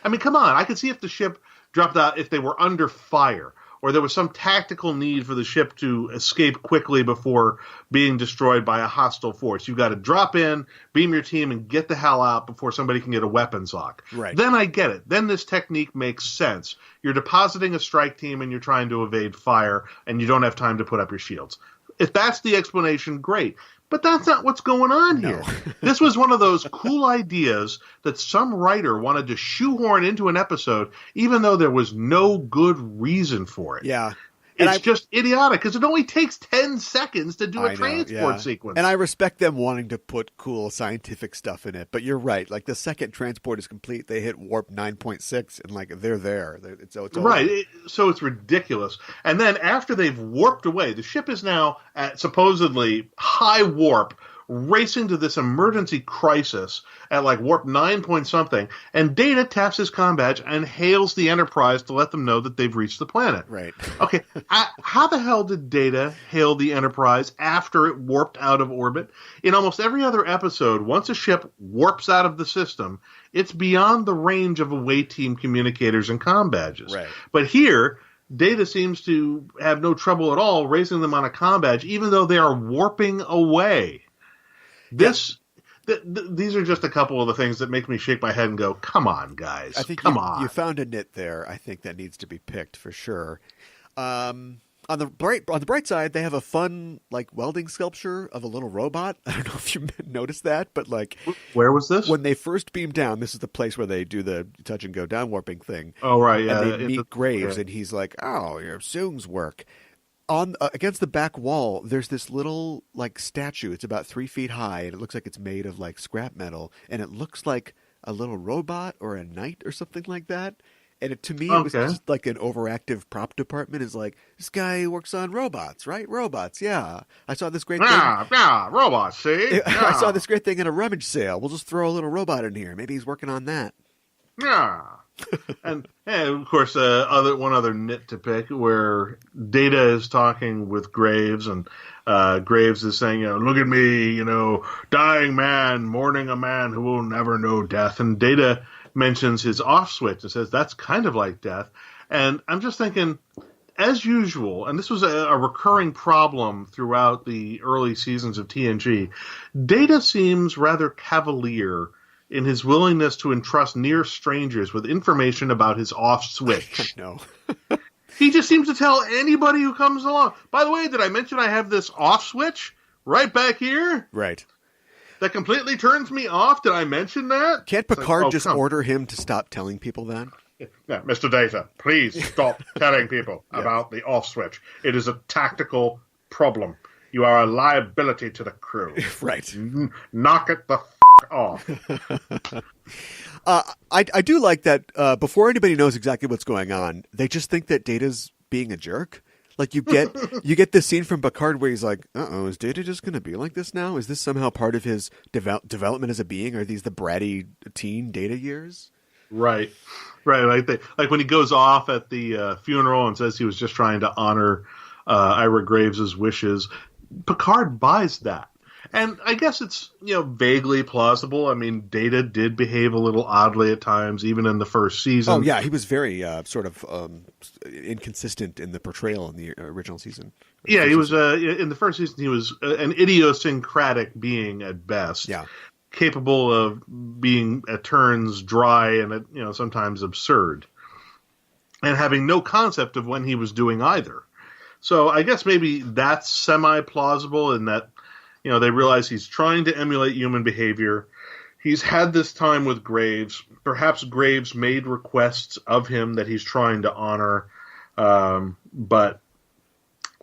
I mean, come on. I could see if the ship dropped out, if they were under fire, or there was some tactical need for the ship to escape quickly before being destroyed by a hostile force. You've got to drop in, beam your team, and get the hell out before somebody can get a weapons lock. Right. Then I get it. Then this technique makes sense. You're depositing a strike team and you're trying to evade fire, and you don't have time to put up your shields. If that's the explanation, great. But that's not what's going on here. This was one of those cool ideas that some writer wanted to shoehorn into an episode, even though there was no good reason for it. Yeah. It's just idiotic because it only takes 10 seconds to do a transport sequence. And I respect them wanting to put cool scientific stuff in it. But you're right. Like the second transport is complete, they hit warp 9.6 and like they're there. It's right. So it's ridiculous. And then after they've warped away, the ship is now at supposedly high warp, racing to this emergency crisis at like warp 9 point something, and Data taps his comm badge and hails the Enterprise to let them know that they've reached the planet. Right. Okay, how the hell did Data hail the Enterprise after it warped out of orbit? In almost every other episode, once a ship warps out of the system, it's beyond the range of away team communicators and comm badges. Right. But here, Data seems to have no trouble at all raising them on a comm badge, even though they are warping away. These are just a couple of the things that make me shake my head and go, come on, guys. I think you found a nit there, I think, that needs to be picked for sure. On the bright side, they have a fun like welding sculpture of a little robot. I don't know if you noticed that, but like, where was this? When they first beam down, this is the place where they do the touch and go down warping thing. Oh right, yeah. And they meet Graves, and he's like, "Oh, you're Soong's work." On against the back wall, there's this little like statue. It's about 3 feet high, and it looks like it's made of like scrap metal, and it looks like a little robot or a knight or something like that. And to me, it was just like an overactive prop department. Is like, this guy works on robots, right? Robots, yeah. I saw this great thing. Yeah, robots, see? I saw this great thing in a rummage sale. We'll just throw a little robot in here. Maybe he's working on that. Yeah. And of course, one other nit to pick where Data is talking with Graves, and Graves is saying, look at me, dying man, mourning a man who will never know death. And Data mentions his off switch and says that's kind of like death. And I'm just thinking, as usual, and this was a recurring problem throughout the early seasons of TNG, Data seems rather cavalier in his willingness to entrust near strangers with information about his off switch. No. He just seems to tell anybody who comes along. By the way, did I mention I have this off switch right back here? Right. That completely turns me off? Did I mention that? Can't Picard just order him to stop telling people that? Yeah, Mr. Data, please stop telling people about the off switch. It is a tactical problem. You are a liability to the crew. Right. Knock it the off. I do like that before anybody knows exactly what's going on, they just think that Data's being a jerk. Like you get this scene from Picard where he's like, "Uh-oh, is Data just going to be like this now? Is this somehow part of his development as a being? Are these the bratty teen Data years?" Right. Like when he goes off at the funeral and says he was just trying to honor Ira Graves' wishes, Picard buys that. And I guess it's, vaguely plausible. I mean, Data did behave a little oddly at times, even in the first season. Oh, yeah. He was very sort of inconsistent in the portrayal in the original season. Yeah, he was, in the first season, he was an idiosyncratic being at best. Yeah. Capable of being at turns dry and, sometimes absurd. And having no concept of when he was doing either. So I guess maybe that's semi-plausible in that, they realize he's trying to emulate human behavior. He's had this time with Graves. Perhaps Graves made requests of him that he's trying to honor. But,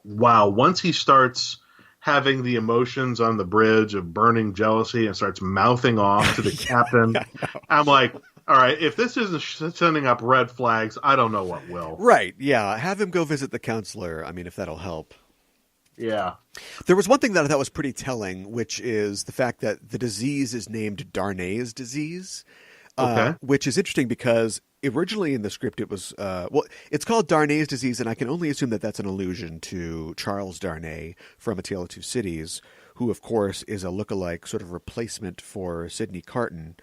wow, once he starts having the emotions on the bridge of burning jealousy and starts mouthing off to the captain, I'm like, all right, if this isn't sending up red flags, I don't know what will. Right, yeah. Have him go visit the counselor. I mean, if that'll help. Yeah. There was one thing that I thought was pretty telling, which is the fact that the disease is named Darnay's disease, which is interesting because originally in the script it was, it's called Darnay's disease, and I can only assume that that's an allusion to Charles Darnay from A Tale of Two Cities, who, of course, is a lookalike sort of replacement for Sidney Carton.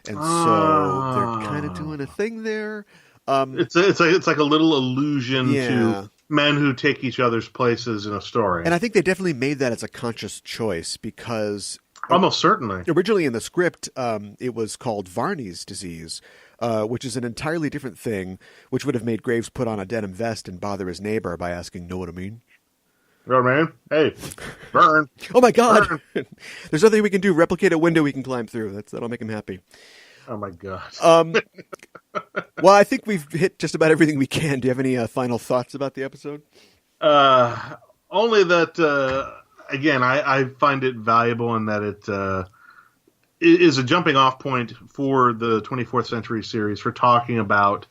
And so they're kind of doing a thing there. It's like a little allusion to men who take each other's places in a story. And I think they definitely made that as a conscious choice because... Almost certainly. Originally in the script, it was called Varney's disease, which is an entirely different thing, which would have made Graves put on a denim vest and bother his neighbor by asking, know what I mean? You know what I mean? Hey, burn. Oh my God. There's nothing we can do. Replicate a window we can climb through. That'll make him happy. Oh my God. Well, I think we've hit just about everything we can. Do you have any final thoughts about the episode? Only that, again, I find it valuable in that it is a jumping off point for the 24th Century series for talking about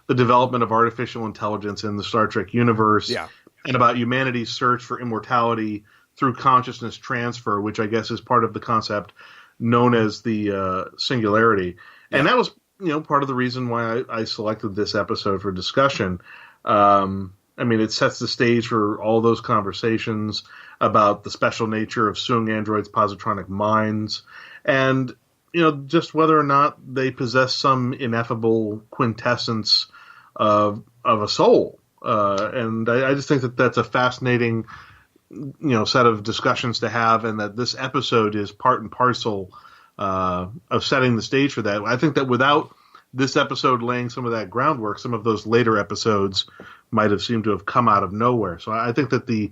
the development of artificial intelligence in the Star Trek universe. Yeah. And about humanity's search for immortality through consciousness transfer, which I guess is part of the concept known as the singularity. Yeah. And that was, part of the reason why I selected this episode for discussion. I mean, it sets the stage for all those conversations about the special nature of Soong androids' positronic minds, and, just whether or not they possess some ineffable quintessence of a soul. And I just think that that's a fascinating, set of discussions to have, and that this episode is part and parcel of setting the stage for that. I think that without this episode laying some of that groundwork, some of those later episodes might have seemed to have come out of nowhere. So I think that the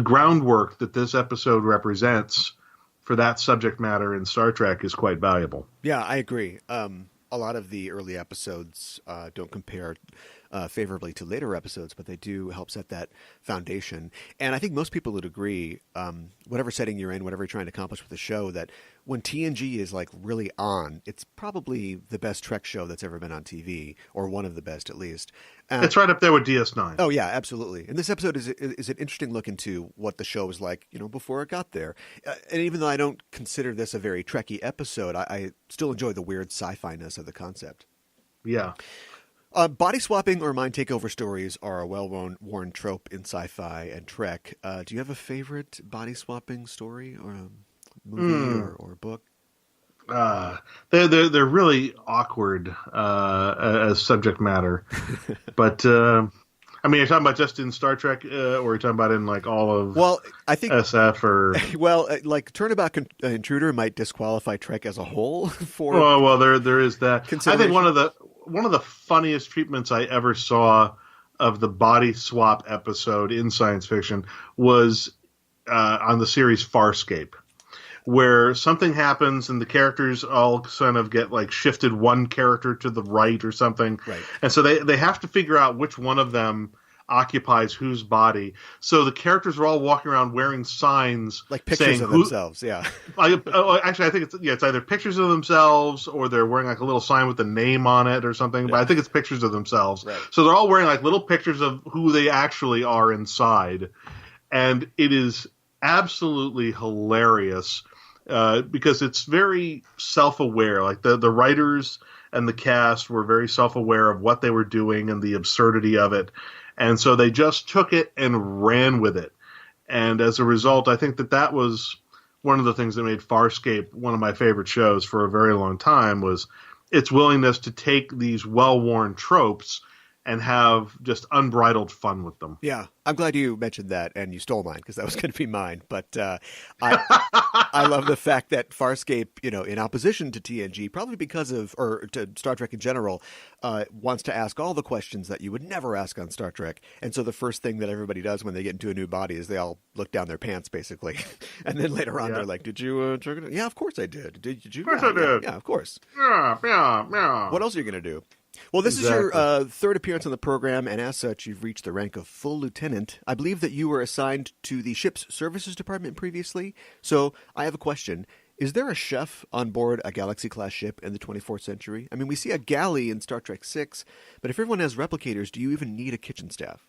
groundwork that this episode represents for that subject matter in Star Trek is quite valuable. Yeah, I agree. A lot of the early episodes don't compare favorably to later episodes, but they do help set that foundation. And I think most people would agree, whatever setting you're in, whatever you're trying to accomplish with the show, that when TNG is like really on, it's probably the best Trek show that's ever been on TV, or one of the best at least. It's right up there with DS9. Oh yeah, absolutely. And this episode is an interesting look into what the show was like, before it got there. And even though I don't consider this a very Trekky episode, I still enjoy the weird sci-fi-ness of the concept. Yeah. Body swapping or mind takeover stories are a well-worn trope in sci-fi and Trek. Do you have a favorite body swapping story or a movie or book? They're really awkward as subject matter, but I mean, you're talking about just in Star Trek, or you're talking about in like all of I think SF or like Turnabout Intruder might disqualify Trek as a whole for. Well, there is that. I think one of the funniest treatments I ever saw of the body swap episode in science fiction was on the series Farscape, where something happens and the characters all kind of get like shifted one character to the right or something. Right. And so they have to figure out which one of them occupies whose body. So the characters are all walking around wearing signs like pictures of themselves. Yeah. Actually, I think it's either pictures of themselves or they're wearing like a little sign with a name on it or something. Yeah. But I think it's pictures of themselves. Right. So they're all wearing like little pictures of who they actually are inside. And it is absolutely hilarious. Because it's very self-aware. Like the writers and the cast were very self-aware of what they were doing and the absurdity of it. And so they just took it and ran with it. And as a result, I think that was one of the things that made Farscape one of my favorite shows for a very long time, was its willingness to take these well-worn tropes and have just unbridled fun with them. Yeah, I'm glad you mentioned that, and you stole mine because that was going to be mine. But I love the fact that Farscape, in opposition to TNG, probably because of, or to Star Trek in general, wants to ask all the questions that you would never ask on Star Trek. And so the first thing that everybody does when they get into a new body is they all look down their pants, basically. And then later on, they're like, "Did you check it out?" "Yeah, of course I did." "Did you?" Of course I did. Yeah, of course. Yeah. What else are you going to do? Well, this is your third appearance on the program, and as such, you've reached the rank of full lieutenant. I believe that you were assigned to the ship's services department previously, so I have a question. Is there a chef on board a Galaxy-class ship in the 24th century? I mean, we see a galley in Star Trek VI, but if everyone has replicators, do you even need a kitchen staff?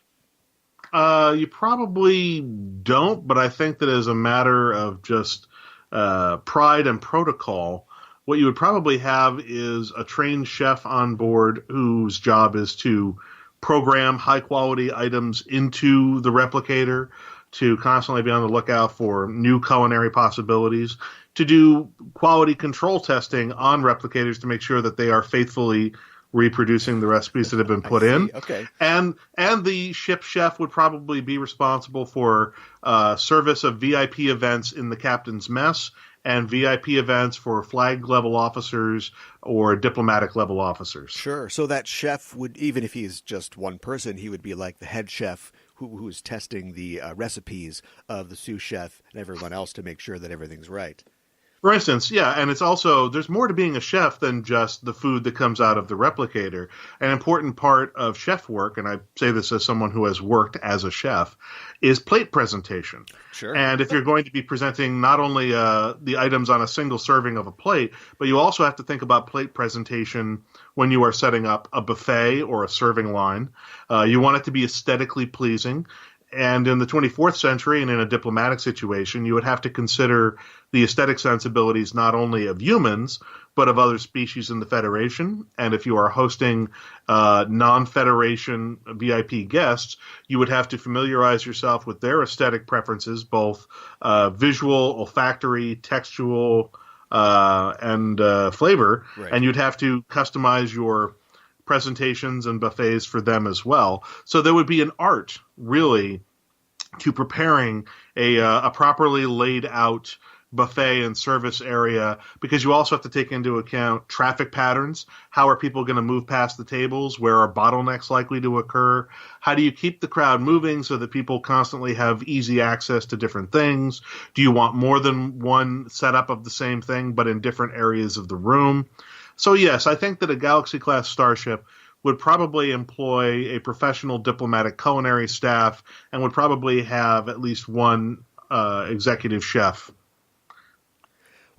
You probably don't, but I think that as a matter of just pride and protocol, what you would probably have is a trained chef on board whose job is to program high-quality items into the replicator, to constantly be on the lookout for new culinary possibilities, to do quality control testing on replicators to make sure that they are faithfully reproducing the recipes that have been put in. Okay. And the ship chef would probably be responsible for service of VIP events in the captain's mess and VIP events for flag level officers or diplomatic level officers. Sure. So that chef would, even if he's just one person, he would be like the head chef who's testing the recipes of the sous chef and everyone else to make sure that everything's right. For instance, yeah, and it's also, there's more to being a chef than just the food that comes out of the replicator. An important part of chef work, and I say this as someone who has worked as a chef, is plate presentation. Sure. And if you're going to be presenting not only the items on a single serving of a plate, but you also have to think about plate presentation when you are setting up a buffet or a serving line. You want it to be aesthetically pleasing. And in the 24th century and in a diplomatic situation, you would have to consider the aesthetic sensibilities not only of humans, but of other species in the Federation. And if you are hosting non-Federation VIP guests, you would have to familiarize yourself with their aesthetic preferences, both visual, olfactory, textual, and flavor. Right. And you'd have to customize your presentations and buffets for them as well. So there would be an art, really, to preparing a properly laid out buffet and service area, because you also have to take into account traffic patterns. How are people going to move past the tables? Where are bottlenecks likely to occur? How do you keep the crowd moving so that people constantly have easy access to different things? Do you want more than one setup of the same thing, but in different areas of the room? So yes, I think that a Galaxy-class starship would probably employ a professional diplomatic culinary staff and would probably have at least one executive chef.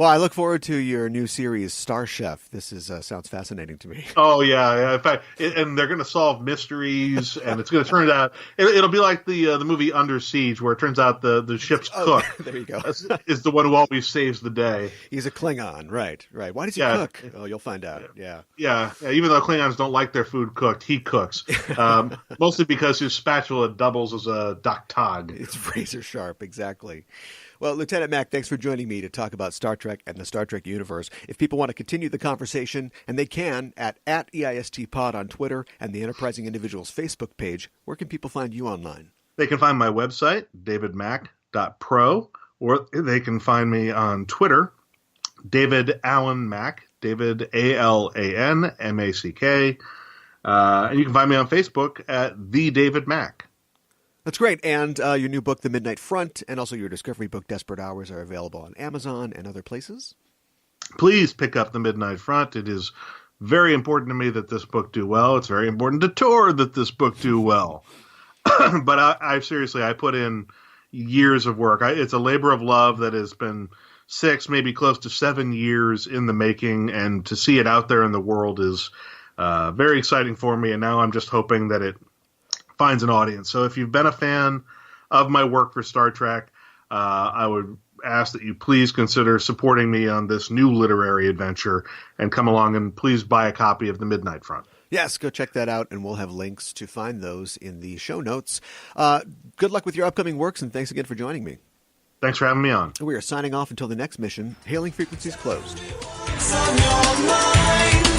Well, I look forward to your new series, Star Chef. This is sounds fascinating to me. Oh yeah. In fact, and they're going to solve mysteries, and it's going to turn out it'll be like the movie Under Siege, where it turns out the ship's cook there you go. is the one who always saves the day. He's a Klingon, right? Why does he cook? Oh, you'll find out. Yeah. Even though Klingons don't like their food cooked, he cooks. Mostly because his spatula doubles as a targ. It's razor sharp, exactly. Well, Lieutenant Mack, thanks for joining me to talk about Star Trek and the Star Trek universe. If people want to continue the conversation, and they can, at EISTPod on Twitter and the Enterprising Individuals Facebook page, where can people find you online? They can find my website, davidmack.pro, or they can find me on Twitter, David Allen Mack, David ALANMACK. And you can find me on Facebook at The David Mack. That's great. And your new book, The Midnight Front, and also your Discovery book, Desperate Hours, are available on Amazon and other places. Please pick up The Midnight Front. It is very important to me that this book do well. It's very important to Tor that this book do well. But I seriously, I put in years of work. It's a labor of love that has been 6, maybe close to 7 years in the making, and to see it out there in the world is very exciting for me. And now I'm just hoping that it finds an audience. So if you've been a fan of my work for Star Trek, I would ask that you please consider supporting me on this new literary adventure and come along and please buy a copy of The Midnight Front. Yes, go check that out, and we'll have links to find those in the show notes. Good luck with your upcoming works, and thanks again for joining me. Thanks for having me on. We are signing off until the next mission. Hailing frequencies closed. What's on your mind?